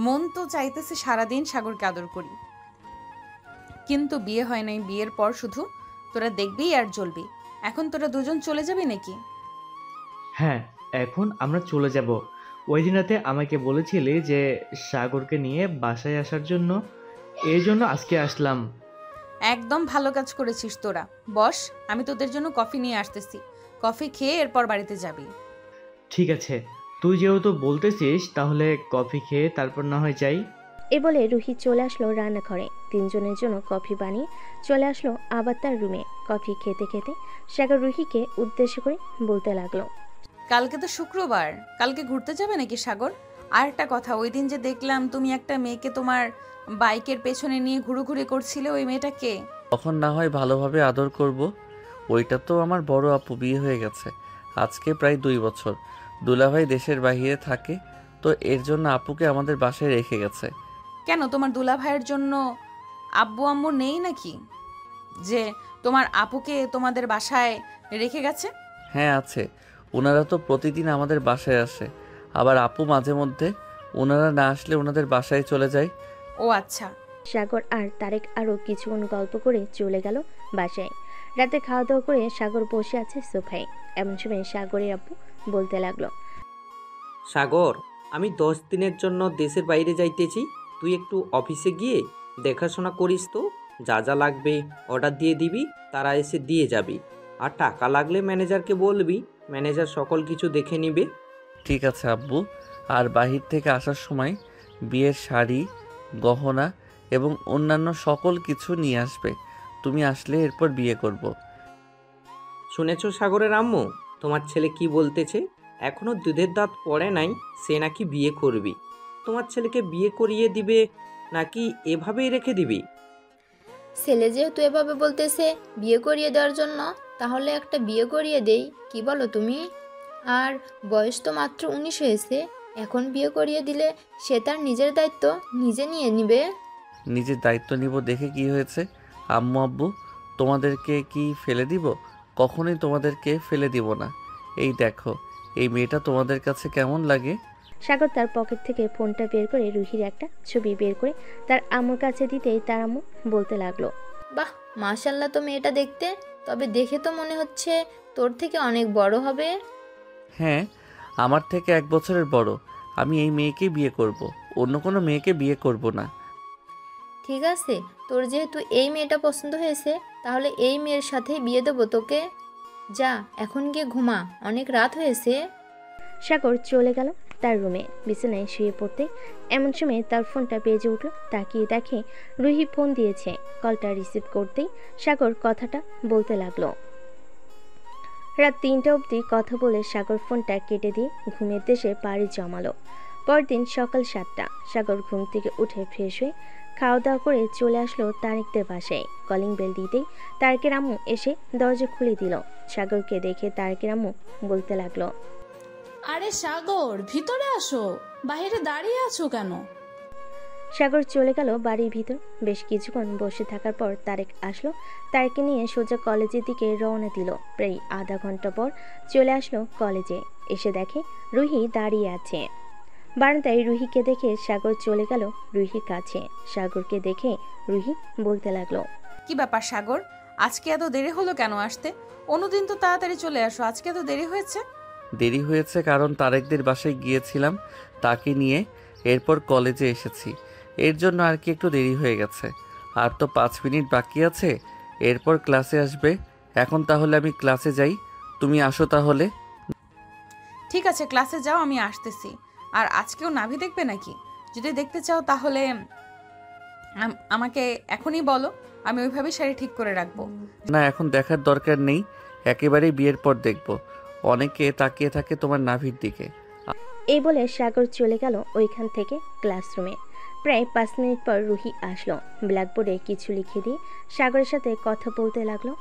মন তো চাইতেছে সারাদিন সাগরকে আদর করি, কিন্তু বিয়ে হয় নাই। বিয়ের পর শুধু তোরা দেখবি আর জ্বলবি। এখন তোরা দুজন চলে যাবি নাকি? হ্যাঁ, এখন আমরা চলে যাব। ওই দিন রাতে আমাকে বলেছিলে যে সাগরকে নিয়ে বাসায় আসার জন্য, এই জন্য আজকে আসলাম। একদম ভালো কাজ করেছিস তোরা। বস, আমি তোদের জন্য কফি নিয়ে আসতেছি। কফি খেয়ে এরপর বাড়িতে যাবি। ঠিক আছে, তুই যেহেতু বলতেছিস তাহলে কফি খেয়ে তারপর না হয় যাই। এ বলে রুহি চলে আসলো রান্নাঘরে। তিনজনের জন্য কফি বানিয়ে চলে আসলো আবার তার রুমে। কফি খেতে খেতে সাগর রুহিকে উদ্দেশ্য করে বলতে লাগলো, কালকে তো শুক্রবার, কালকে ঘুরতে যাবে নাকি সাগর? আর একটা কথা, ওই দিন যে দেখলাম তুমি একটা মেয়েকে তোমার বাইকের পেছনে নিয়ে ঘুরোঘুরি করছিলে, ওই মেয়েটা কে? তখন না হয় ভালোভাবে আদর করব। ওইটা তো আমার বড় আপু, বিয়ে হয়ে গেছে আজকে প্রায় 2 বছর। দুলাভাই দেশের বাইরে থাকে, তো এর জন্য আপুকে আমাদের বাসায় রেখে গেছে। কেন, তোমার দুলা ভাইয়ের জন্য আব্বু আম্মু নেই নাকি, যে তোমার আপুকে তোমাদের বাসায় রেখে গেছে? হ্যাঁ আছে, ওনারা তো প্রতিদিন আমাদের বাসায় আসে। আবার আপু মাঝে মধ্যে ওনারা না আসলে ওনাদের বাসায় চলে যায়। ও আচ্ছা। সাগর আর তারেক আরও কিছুক্ষণ গল্প করে চলে গেল বাসায়। রাতে খাওয়া দাওয়া করে সাগর বসে আছে সোফায়। এমন সময় সাগরের আব্বু বলতে লাগলো, সাগর, আমি 10 দিনের জন্য দেশের বাইরে যাইতেছি। তুই একটু অফিসে গিয়ে দেখাশোনা করিস তো। যা যা লাগবে অর্ডার দিয়ে দিবি, তারা এসে দিয়ে যাবি। আর টাকা লাগলে ম্যানেজারকে বলবি, ম্যানেজার সকল কিছু দেখে নিবে। ঠিক আছে আব্বু। আর বাহির থেকে আসার সময় বিয়ের শাড়ি, গহনা এবং অন্যান্য সকল কিছু নিয়ে আসবে। তুমি আসলে এরপর বিয়ে করব। শুনেছো সাগরের আম্মু, তোমার ছেলে কি বলতেছে? এখনো দুধের দাঁত পড়ে নাই, সে নাকি বিয়ে করবি। তোমার ছেলেকে বিয়ে করিয়ে দিবে নাকি এভাবেই রেখে দিবি? ছেলে যেহেতু এভাবে বলতেছে বিয়ে করিয়ে দেওয়ার জন্য, তাহলে একটা বিয়ে করিয়ে দেই, কি বলো তুমি? আর বয়স তো মাত্র 19 হয়েছে, এখন বিয়ে করিয়ে দিলে সে তার নিজের দায়িত্ব নিজে নিয়ে নিবে। নিজের দায়িত্ব নিব দেখে কি হয়েছে? আম্মু আব্বু তোমাদেরকে কি ফেলে দিব? কখনোই তোমাদেরকে ফেলে দিব না। এই দেখো, এই মেয়েটা তোমাদের কাছে কেমন লাগে? সাগর তার পকেট থেকে ফোনটা বের করে রুহির একটা ছবি বের করে তার আম্মুর কাছে দিতেই তার আম্মু বলতে লাগলো, বাহ, মাশাল্লাহ তো মেয়েটা দেখতে, তবে দেখে তো মনে হচ্ছে তোর থেকে অনেক বড় হবে। হ্যাঁ, আমার থেকে 1 বছরের বড়। আমি এই মেয়েকে বিয়ে করব, অন্য কোনো মেয়েকে বিয়ে করব না। ঠিক আছে, তোর যেহেতু এই মেয়েটা পছন্দ হয়েছে, তাহলে এই মেয়ের সাথেই বিয়ে দেবো তোকে। যা এখন গিয়ে ঘুমা, অনেক রাত হয়েছে। সাগর চলে গেল তার রুমে। বিছানায় শুয়ে পড়তে এমন সময় তার ফোনটা বেজে উঠল। তাকিয়ে দেখে রুহি ফোন দিয়েছে। কলটা রিসিভ করতেই সাগর কথাটা বলতে লাগলো। রাত 3টা অবধি কথা বলে সাগর ফোনটা কেটে দিয়ে ঘুমের দেশে পাড়ি জমালো। পরদিন সকাল 7টা। সাগর ঘুম থেকে উঠে ফ্রেশ হয়ে খাওয়া দাওয়া করে চলে আসলো তারেকদের বাসায়। কলিং বেল দিতেই তারেকের আম্মু এসে দরজা খুলে দিল। সাগরকে দেখে তারেকের আম্মু বলতে লাগলো, আরে সাগর, ভিতরে আসো, বাইরে দাঁড়িয়ে আছো কেন? সাগর চলে গেল বাড়ির ভিতর। বেশ কিছুক্ষণ বসে থাকার পর তারেক আসলো। তারেককে নিয়ে সোজা কলেজের দিকে রওনা দিল। প্রায় আধা ঘন্টা পর চলে আসলো কলেজে। এসে দেখে রুহি দাঁড়িয়ে আছে বারান্দায়। রুহিকে দেখে সাগর চলে গেল রুহির কাছে। সাগরকে দেখে রুহি বলতে লাগলো, কি ব্যাপার সাগর, আজকে এত দেরি হলো কেন আসতে? অন্যদিন তো তাড়াতাড়ি চলে আসো, আজকে এত দেরি হয়েছে? দেরি হয়েছে কারণ তারেকদের বাসায় গিয়েছিলাম তাকে নিয়ে, এরপর কলেজে এসেছি, এর জন্য আর কি একটু দেরি হয়ে গেছে। আর তো 5 মিনিট বাকি আছে, এরপর ক্লাসে আসবে। এখন তাহলে আমি ক্লাসে যাই, তুমি আসো তাহলে। ঠিক আছে, ক্লাসে যাও, আমি আসতেছি। আর আজকেও নাভি দেখবে নাকি? যদি দেখতে চাও তাহলে আমাকে এখনই বলো, আমি ওইভাবেই শাড়ি ঠিক করে রাখবো। না, এখন দেখার দরকার নেই, একেবারেই বিয়ের পর দেখব। অনেকে তাকিয়ে থাকে তোমার নাভির দিকে। এই বলে সাগর চলে গেল ওইখান থেকে ক্লাসরুমে। প্রায় 5 মিনিট পর রুহি আসলো। ব্ল্যাকবোর্ডে কিছু লিখে দিয়ে সাগরের সাথে কথা বলতে লাগলো।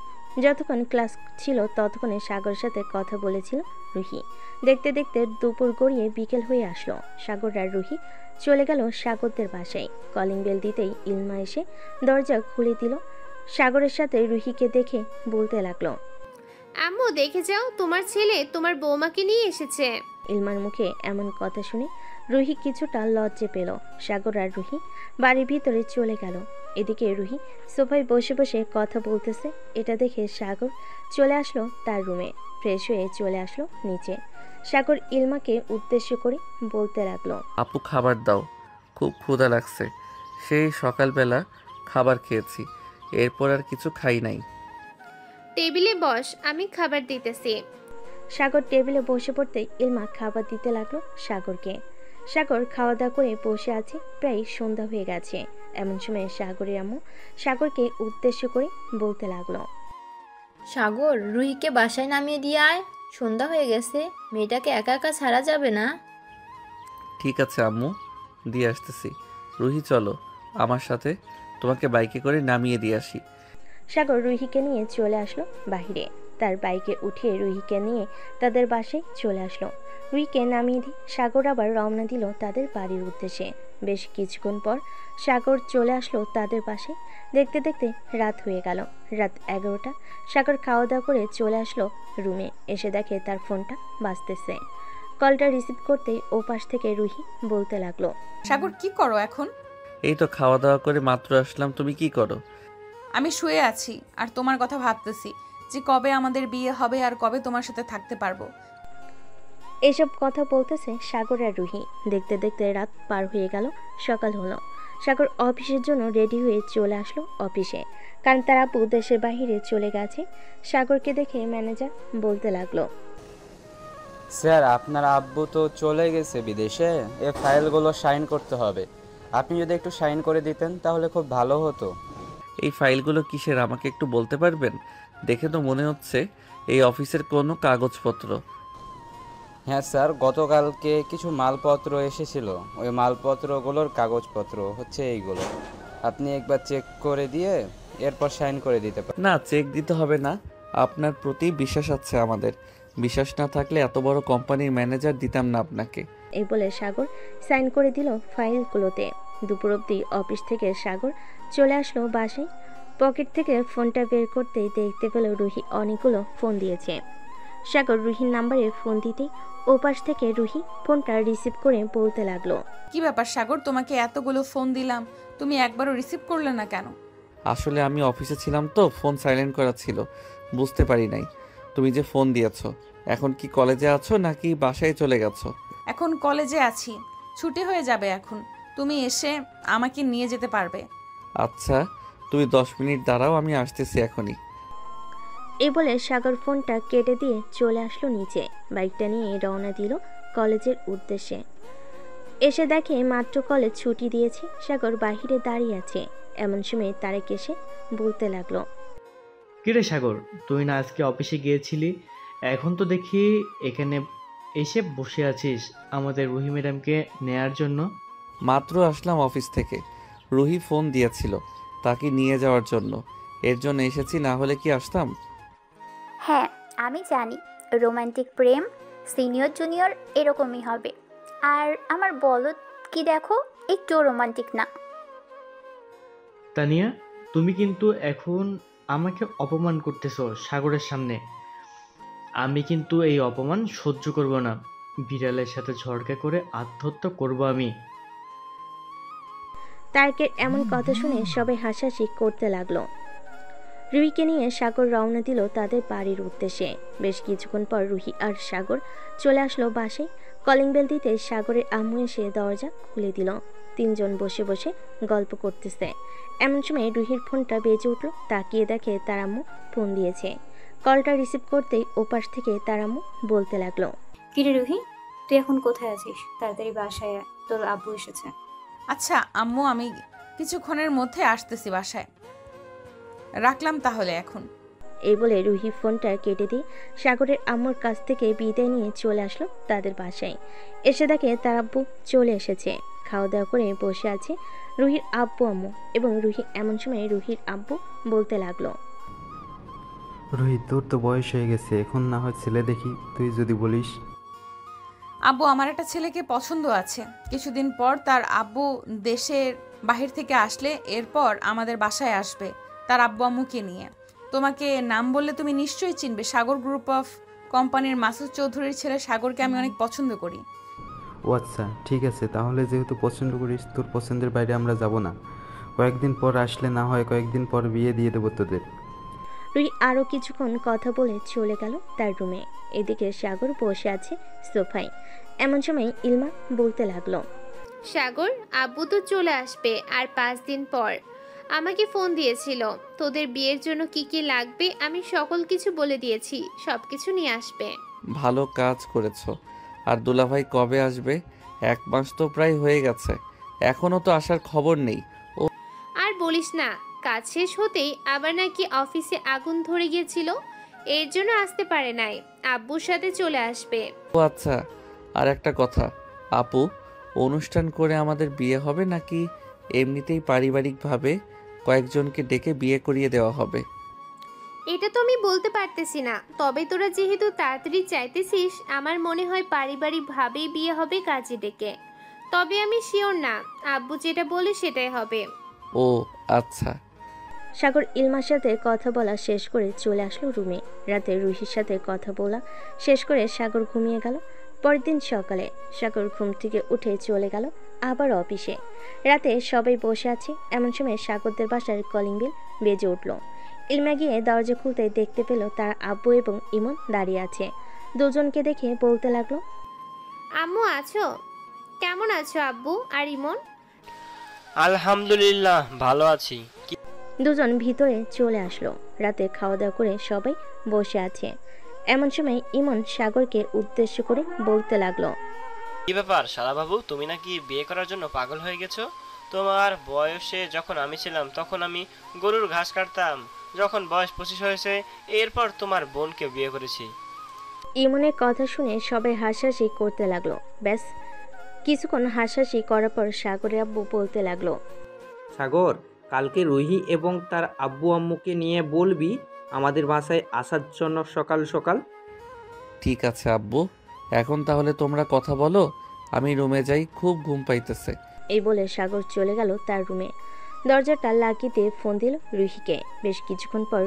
যতক্ষণ ক্লাস ছিল ততক্ষণে সাগরের সাথে কথা বলেছিল রুহি। দেখতে দেখতে দুপুর গড়িয়ে বিকেল হয়ে আসলো। সাগর আর রুহি চলে গেল সাগরদের বাসায়। কলিং বেল দিতেই ইলমা এসে দরজা খুলে দিল। সাগরের সাথে রুহিকে দেখে বলতে লাগলো, আম্মু দেখে যাও, তোমার ছেলে তোমার বৌমাকে নিয়ে এসেছে। ইলমার মুখে এমন কথা শুনে রুহি কিছুটা লজ্জে পেল। সাগর আর রুহি বাড়ির ভিতরে চলে গেল। এদিকে রুহি সোফায় বসে বসে কথা বলতেছে। এটা দেখে সাগর চলে আসলো তার রুমে। ফ্রেশ হয়ে চলে আসলো নিচে। সাগর ইলমাকে উদ্দেশ্য করে বলতে লাগলো, আপু খাবার দাও, খুব ক্ষুধা লাগছে। সেই সকালবেলা খাবার খেয়েছি, এরপর আর কিছু খাই নাই। টেবিলে বস, আমি খাবার দিতেছি। সাগর টেবিলে বসে পড়তে ইলমা খাবার দিতে লাগলো সাগরকে। সাগর খাওয়া দাওয়া করে বসে আছে। প্রায় সন্ধ্যা হয়ে গেছে। এমন সময় সাগরের আম্মু সাগরকে উদ্দেশ্য করে বলতে লাগলো, সাগর, রুহিকে বাসায় নামিয়ে দিয়ে আয়, সন্ধ্যা হয়ে গেছে, মেয়েটাকে একা একা ছাড়া যাবে না। ঠিক আছে আম্মু, দিয়ে আসতেছি। রুহি চলো আমার সাথে, তোমাকে বাইকে করে নামিয়ে দিয়ে আসি। সাগর রুহিকে নিয়ে চলে আসলো বাহিরে। তার বাইকে উঠিয়ে রুহিকে নিয়ে তাদের বাসায় চলে আসলো। রুহিকে নামিয়ে দিয়ে সাগর আবার রওনা দিল তাদের বাড়ির উদ্দেশ্যে। বেশ কিছুক্ষণ পর সাগর চলে আসলো তাদের বাসায়। দেখতে দেখতে রাত হয়ে গেল। রাত 11টা। সাগর খাওয়া দাওয়া করে চলে আসলো রুমে। এসে দেখে তার ফোনটা বাজতেছে। কলটা রিসিভ করতেই ও পাশ থেকে রুহি বলতে লাগলো, সাগর কি করো এখন? এই তো খাওয়া দাওয়া করে মাত্র আসলাম, তুমি কি করো? আমি শুয়ে আছি আর তোমার কথা ভাবতেছি যে কবে আমাদের বিয়ে হবে আর কবে তোমার সাথে থাকতে পারবো। এসব কথা বলতেছে সাগর আর রুহি। দেখতে দেখতে রাত পার হয়ে গেল, সকাল হলো। সাগর অফিসের জন্য রেডি হয়ে চলে আসলো অফিসে, কারণ তার আপু দেশের বাইরে চলে গেছে। সাগরকে দেখে ম্যানেজার বলতে লাগলো, স্যার, আপনার আব্বু তো চলে গেছে বিদেশে, এ ফাইলগুলো সাইন করতে হবে। আপনি যদি একটু সাইন করে দিতেন তাহলে খুব ভালো হতো। এই ফাইলগুলো কিসের আমাকে একটু বলতে পারবেন? দেখে তো মনে হচ্ছে এই অফিসের কোনো কাগজপত্র। হ্যাঁ স্যার, গতকালকে কিছু মালপত্র এসেছিল, ওই মালপত্রগুলোর কাগজপত্র হচ্ছে এইগুলো। আপনি একবার চেক করে দিয়ে এরপর সাইন করে দিতে পারেন। না, চেক দিতে হবে না, আপনার প্রতি বিশ্বাস আছে আমাদের। বিশ্বাস না থাকলে এত বড় কোম্পানির ম্যানেজার দিতাম না আপনাকে। এই বলে সাগর সাইন করে দিল ফাইলগুলোতে। দুপুর অবধি অফিস থেকে সাগর চলে আসলো বাসায়। পকেট থেকে ফোনটা বের করতেই দেখতে পেল রুহি অনেকগুলো ফোন দিয়েছে। সাগর রুহির নাম্বারে ফোন দিতেই ওপাশ থেকে রুহি ফোনটা রিসিভ করে বলতে লাগলো, কি ব্যাপার সাগর, তোমাকে এতগুলো ফোন দিলাম, তুমি একবারও রিসিভ করলে না কেন? আসলে আমি অফিসে ছিলাম তো, ফোন সাইলেন্ট করা ছিল, বুঝতে পারি নাই তুমি যে ফোন দিয়েছো। এখন কি কলেজে আছো নাকি বাসায় চলে গেছো? এখন কলেজে আছি, ছুটি হয়ে যাবে এখন, তুমি এসে আমাকে নিয়ে যেতে পারবে। আচ্ছা, তুমি 10 মিনিট দাঁড়াও, আমি আসতেছি এখনই। এই বলে সাগর ফোনটা কেটে দিয়ে চলে আসলো নিচে। বাইকটা নিয়ে রওনা দিল কলেজের উদ্দেশ্যে। এসে দেখে মাত্র কলেজ ছুটি দিয়েছে। সাগর বাহিরে দাঁড়িয়ে আছে। এমন সময় তারেক এসে বলতে লাগলো, কিরে সাগর, তুই না আজকে অফিসে গিয়েছিলি, এখন তো দেখি এখানে এসে বসে আছিস আমাদের রুহি ম্যাডামকে নেয়ার জন্য। মাত্র আসলাম অফিস থেকে, রুহি ফোন দিয়েছিল তাকে নিয়ে যাওয়ার জন্য, এর জন্য এসেছি, না হলে কি আসতাম? হ্যাঁ, আমি জানি রোমান্টিক প্রেম সিনিয়র জুনিয়র এরকমই হবে। আর আমার বলদ কি দেখো, একটু রোমান্টিক না। তানিয়া, তুমি কিন্তু এখন আমাকে অপমান করতেছো সাগরের সামনে। আমি কিন্তু এই অপমান সহ্য করব না। বিড়ালের সাথে ঝড়কা করে আত্মহত্যা করব আমি। তারেকের এমন কথা শুনে সবাই হাসাহাসি করতে লাগলো। রুহিকে নিয়ে সাগর রওনা দিল তাদের বাড়ির উদ্দেশ্যে। বেশ কিছুক্ষণ পর রুহি আর সাগর চলে আসলো বাসায়। কলিং বেল দিতে সাগরের আম্মু এসে দরজা খুলে দিল। তিনজন বসে বসে গল্প করতেছে। এমন সময় রুহির ফোনটা বেজে উঠল। তাকিয়ে দেখে তার আম্মু ফোন দিয়েছে। কলটা রিসিভ করতেই ওপাশ থেকে তার আম্মু বলতে লাগলো, কিরে রুহি, তুই এখন কোথায় আছিস? তাড়াতাড়ি বাসায় আয়, তোর আব্বু এসেছে। আচ্ছা আম্মু, আমি কিছুক্ষণের মধ্যে আসতেছি বাসায়। রাখলাম তাহলে এখন। এই বলে রুহি ফোনটা কেটে দিয়ে সাগরের আম্মুর কাছ থেকে বিদায় নিয়ে চলে আসলো তাদের বাসায়। এসে দেখে তার আব্বু চলে এসেছে। খাওয়া দাওয়া করে বসে আছে রুহির আব্বু আম্মু, এবং রুহি এমন সময় রুহির আব্বু বলতে লাগলো, রোহিত, তোর তো বয়স হয়ে গেছে, এখন না হয় ছেলে দেখি, তুই যদি বলিস। আব্বু, আমার একটা ছেলেকে পছন্দ আছে। কিছুদিন পর তার আব্বু দেশের বাহির থেকে আসলে এরপর আমাদের বাসায় আসবে তার আব্বু আম্মুকে নিয়ে। তোমাকে নাম বললে তুমি নিশ্চয়ই চিনবে। সাগর গ্রুপ অফ কোম্পানির মাসুদ চৌধুরীর ছেলে সাগরকে আমি অনেক পছন্দ করি। ও আচ্ছা, ঠিক আছে, তাহলে যেহেতু পছন্দ করিস, তোর পছন্দের বাইরে আমরা যাব না। কয়েকদিন পর আসলে না হয় কয়েকদিন পর বিয়ে দিয়ে দেবো তোদের। রুহি আরও কিছুক্ষণ কথা বলে চলে গেল তার রুমে। এদিকে সাগর বসে আছে সোফায়। এমন সময় ইলমা বলতে লাগলো, সাগর, আব্বু তো চলে আসবে আর 5 দিন পর। আমাকে ফোন দিয়েছিল, তোদের বিয়ের জন্য কি কি লাগবে আমি সকল কিছু বলে দিয়েছি, সব কিছু নিয়ে আসবে। ভালো কাজ করেছো। আর দুলাভাই কবে আসবে? 1 মাস তো প্রায় হয়ে গেছে, এখনো তো আসার খবর নেই। ও আর বলিস না, কাজ শেষ হতেই আবার নাকি অফিসে আগুন ধরে গিয়েছিল, এর জন্য আসতে পারে নাই। আব্বুর সাথে চলে আসবে। ও আচ্ছা, আর একটা কথা আপু, অনুষ্ঠান করে আমাদের বিয়ে হবে নাকি এমনিতেই পারিবারিকভাবে কয়েকজনকে ডেকে বিয়ে করিয়ে দেওয়া হবে? এটা তো আমি বলতে পারতেছি না, তবে তোরা যেহেতু তাড়াতাড়ি চাইতেছিস, আমার মনে হয় পারিবারিকভাবেই বিয়ে হবে কাজে ডেকে। তবে আমি শিওর না, আব্বু যেটা বলে সেটাই হবে। ও আচ্ছা। সাগর ইলমার সাথে কথা বলা শেষ করে চলে আসলো রুমে। রাতে রুহির সাথে কথা বলা শেষ করে সাগর ঘুমিয়ে গেল। পরের দিন সকালে সাগর ঘুম থেকে উঠে চলে গেল আবার অফিসে। রাতে সবাই বসে আছে, এমন সময় সাগরদের বাসার কলিং বেল বেজে উঠল। ইলমা গিয়ে দরজা খুলতে দেখতে পেল তার আব্বু এবং ইমন দাঁড়িয়ে আছে। দুজনকে দেখে বলতে লাগলো, আম্মু আছো? কেমন আছো আব্বু আর ইমন? আলহামদুলিল্লাহ, ভালো আছি। দুজন ভিতরে চলে আসলো। রাতে খাওয়া দাওয়া করে সবাই বসে আছে। এমন সময় ইমন সাগরকে উদ্দেশ্য করে বলতে লাগলো, কি ব্যাপার শালা বাবু, তুমি নাকি বিয়ে করার জন্য পাগল হয়ে গেছো? তোমার বয়সে যখন আমি ছিলাম তখন আমি গরুর ঘাস কাটতাম। যখন বয়স 25 হয়েছে, এরপর তোমার বোনকে বিয়ে করেছি। ইমনের কথা শুনে সবাই হাসাহাসি করতে লাগলো। ব্যাস কিছুক্ষণ হাসাহাসি করার পর সাগরের আব্বু বলতে লাগলো, সাগর, কালকে রুহি এবং তার আব্বু আম্মুকে নিয়ে বলবি আমাদের বাসায় আসার জন্য সকাল সকাল। ঠিক আছে আব্বু, এখন তাহলে তোমরা কথা বলো, আমি রুমে যাই, খুব ঘুম পাইতেছে। এই বলে সাগর চলে গেল তার রুমে। দরজাটা লাগিয়ে দিয়ে ফোন দিল রুহিকে। বেশ কিছুক্ষণ পর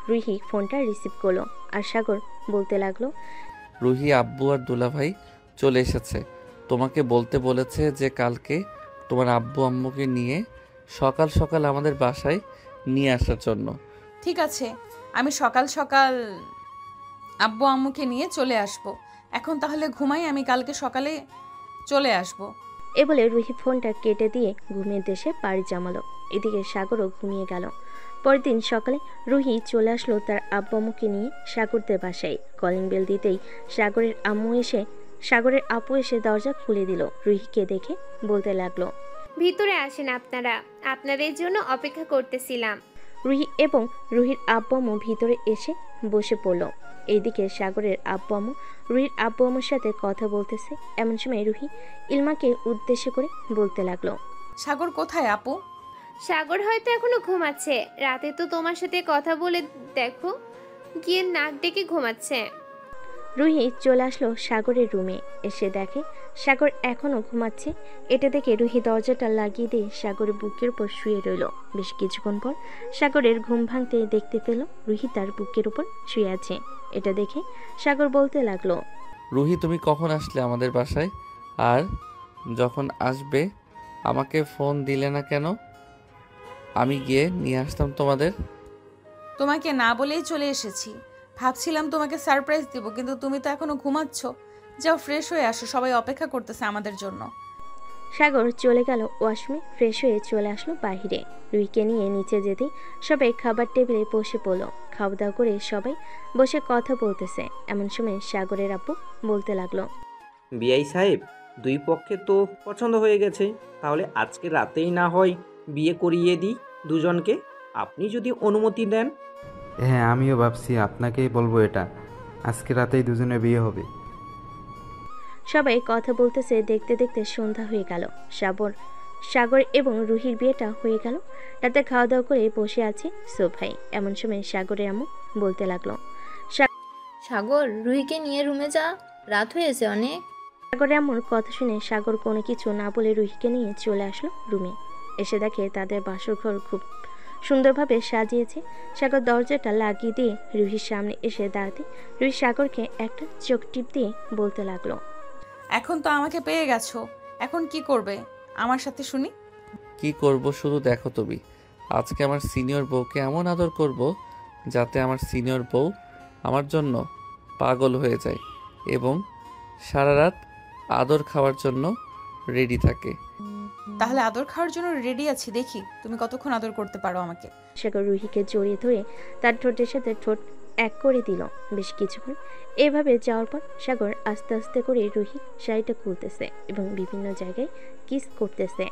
রুহি ফোনটা রিসিভ করলো আর সাগর বলতে লাগলো, রুহি আব্বু আর দুলাভাই চলে এসেছে। তোমাকে বলতে বলেছে যে কালকে তোমার আব্বু আম্মুকে নিয়ে সকাল সকাল আমাদের বাসায় নিয়ে আসার জন্য। ঠিক আছে, আমি সকাল সকাল আব্বু আম্মুকে নিয়ে চলে আসব। এখন তাহলে ঘুমাই, আমি কালকে সকালে চলে আসব। এ বলে রুহি ফোনটা কেটে দিয়ে ঘুমিয়ে দেশে পাড়ি জমালো। এদিকে সাগরও ঘুমিয়ে গেল। পরের দিন সকালে রুহি চলে আসলো তার আব্বু আম্মুকে নিয়ে সাগরদের বাসায়। কলিং বেল দিতেই সাগরের আপু এসে দরজা খুলে দিল। রুহিকে দেখে বলতে লাগলো, ভিতরে আসেন আপনারা, আপনাদের জন্য অপেক্ষা করতেছিলাম। রুহি এবং রুহির আব্বু আম্মু ভিতরে এসে বসে পড়ল। এইদিকে সাগরের আব্বু আম্মু রুহির আব্বু আম্মুর সাথে কথা বলতেছে। এমন সময় রুহি ইলমাকে উদ্দেশ্য করে বলতে লাগলো, সাগর কোথায় আপু? সাগর হয়তো এখনো ঘুমাচ্ছে, রাতে তো তোমার সাথে কথা বলে দেখো গিয়ে নাক ডেকে ঘুমাচ্ছে। রুহি চলে আসলো সাগরের রুমে। এসে দেখে সাগর এখনো ঘুমাচ্ছে। এটা দেখে রুহি দরজাটা লাগিয়ে দিয়ে সাগরের বুকের উপর শুয়ে রইল। বেশ কিছুক্ষণ পর সাগরের ঘুম ভাঙতে দেখতে পেল রুহি তার বুকের উপর শুয়ে আছে। এটা দেখে সাগর বলতে লাগলো, রুহি তুমি কখন আসলে আমাদের বাসায়? আর যখন আসবে আমাকে ফোন দিলে না কেন? আমি গিয়ে নিয়ে আসতাম তোমাদের। তোমাকে না বলেই চলে এসেছি। ভাবছিলাম তোমাকে সারপ্রাইজ দিব, কিন্তু তুমি তো এখনো ঘুমাচ্ছ। যাও ফ্রেশ হয়ে আসো, সবাই অপেক্ষা করতেছে আমাদের জন্য। সাগর চলে গেল ওয়াশরুমে। ফ্রেশ হয়ে চলে আসলো বাহিরে। রুহিকে নিয়ে নিচে যেতেই সবাই খাবার টেবিলে বসে পড়ল। খাওয়া দাওয়া করে সবাই বসে কথা বলতেছে। এমন সময় সাগরের আব্বু বলতে লাগলো, বিআই সাহেব, দুই পক্ষে তো পছন্দ হয়ে গেছে, তাহলে আজকে রাতেই না হয় বিয়ে করিয়ে দিই দুজনকে, আপনি যদি অনুমতি দেন। হ্যাঁ, আমিও ভাবছি আপনাকেই বলবো এটা, আজকে রাতেই দুজনে বিয়ে হবে। সবাই কথা বলতেছে। দেখতে দেখতে সন্ধ্যা হয়ে গেল। সাগর এবং রুহির বিয়েটা হয়ে গেল। রাতে খাওয়া দাওয়া করে বসে আছে সোফায়। এমন সময় সাগরের আম্মু বলতে লাগলো, সাগর, রুহিকে নিয়ে রুমে যা, রাত হয়েছে অনেক। সাগরের আম্মুর কথা শুনে সাগর কোনো কিছু না বলে রুহিকে নিয়ে চলে আসলো রুমে। এসে দেখে তাদের বাসর ঘর খুব সুন্দরভাবে সাজিয়েছে। সাগর দরজাটা লাগিয়ে দিয়ে রুহির সামনে এসে দাঁড়াতে রুহি সাগরকে একটা চোখ টিপ দিয়ে বলতে লাগলো, এখন তো আমাকে পেয়ে গেছো, এখন কি করবে আমার সাথে শুনি? কি করব শুধু দেখো তুমি। আজকে আমার সিনিয়র বউকে এমন আদর করব যাতে আমার সিনিয়র বউ আমার জন্য পাগল হয়ে যায় এবং সারা রাত আদর খাওয়ার জন্য রেডি থাকে। তাহলে আদর খাওয়ার জন্য রেডি আছি, দেখি তুমি কতক্ষণ আদর করতে পারো আমাকে। সাগর রুহিকে জড়িয়ে ধরে তার ঠোঁটের সাথে ঠোঁট এক করে দিল। বেশ কিছুক্ষণ এভাবে যাওয়ার পর সাগর আস্তে আস্তে করে রুহি শাড়িটা খুলতেছে এবং বিভিন্ন জায়গায় কিস করতেছে।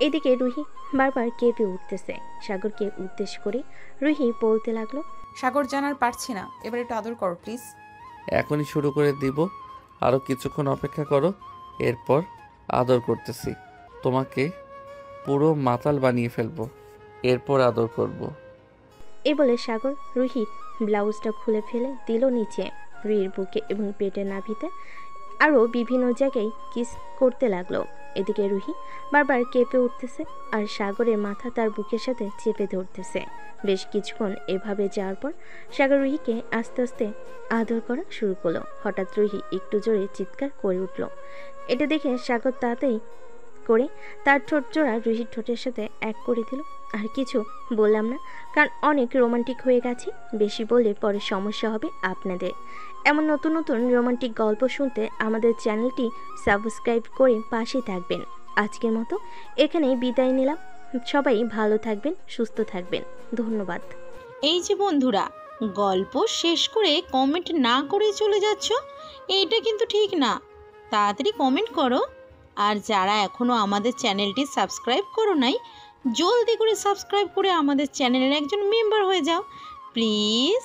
এদিকে রুহি বারবার কেঁপে উঠতেছে। সাগরকে উদ্দেশ্য করে রুহি বলতে লাগলো, সাগর জানার পারছি না, এবার একটু আদর করো প্লিজ। এখনই শুরু করে দিব, আরও কিছুক্ষণ অপেক্ষা করো, এরপর আদর করতেছি। তোমাকে পুরো মাতাল বানিয়ে ফেলবো, এরপর আদর করব। এ বলে সাগর রুহির ব্লাউজটা খুলে ফেলে দিল নিচে। রুহির বুকে এবং পেটের নাভিতে আরও বিভিন্ন জায়গায় কিস করতে লাগলো। এদিকে রুহি বারবার কেঁপে উঠতেছে আর সাগরের মাথা তার বুকের সাথে চেপে ধরতেছে। বেশ কিছুক্ষণ এভাবে যাওয়ার পর সাগর রুহিকে আস্তে আস্তে আদর করা শুরু করলো। হঠাৎ রুহি একটু জোরে চিৎকার করে উঠল। এটা দেখে সাগর তাড়াতাড়ি করে তার ঠোঁট জোড়া রুহির ঠোঁটের সাথে এক করে দিল। আর কিছু বললাম না, কারণ অনেক রোমান্টিক হয়ে গেছে। বেশি বললে পরে সমস্যা হবে আপনাদের। এমন নতুন নতুন রোমান্টিক গল্প শুনতে আমাদের চ্যানেলটি সাবস্ক্রাইব করে পাশে থাকবেন। আজকের মতো এখানেই বিদায় নিলাম। সবাই ভালো থাকবেন, সুস্থ থাকবেন। ধন্যবাদ। এই যে বন্ধুরা, গল্প শেষ করে কমেন্ট না করেই চলে যাচ্ছ, এইটা কিন্তু ঠিক না। তাড়াতাড়ি কমেন্ট করো। আর যারা এখনও আমাদের চ্যানেলটি সাবস্ক্রাইব করো নাই, জলদি করে সাবস্ক্রাইব করে আমাদের চ্যানেলের একজন মেম্বার হয়ে যাও প্লিজ।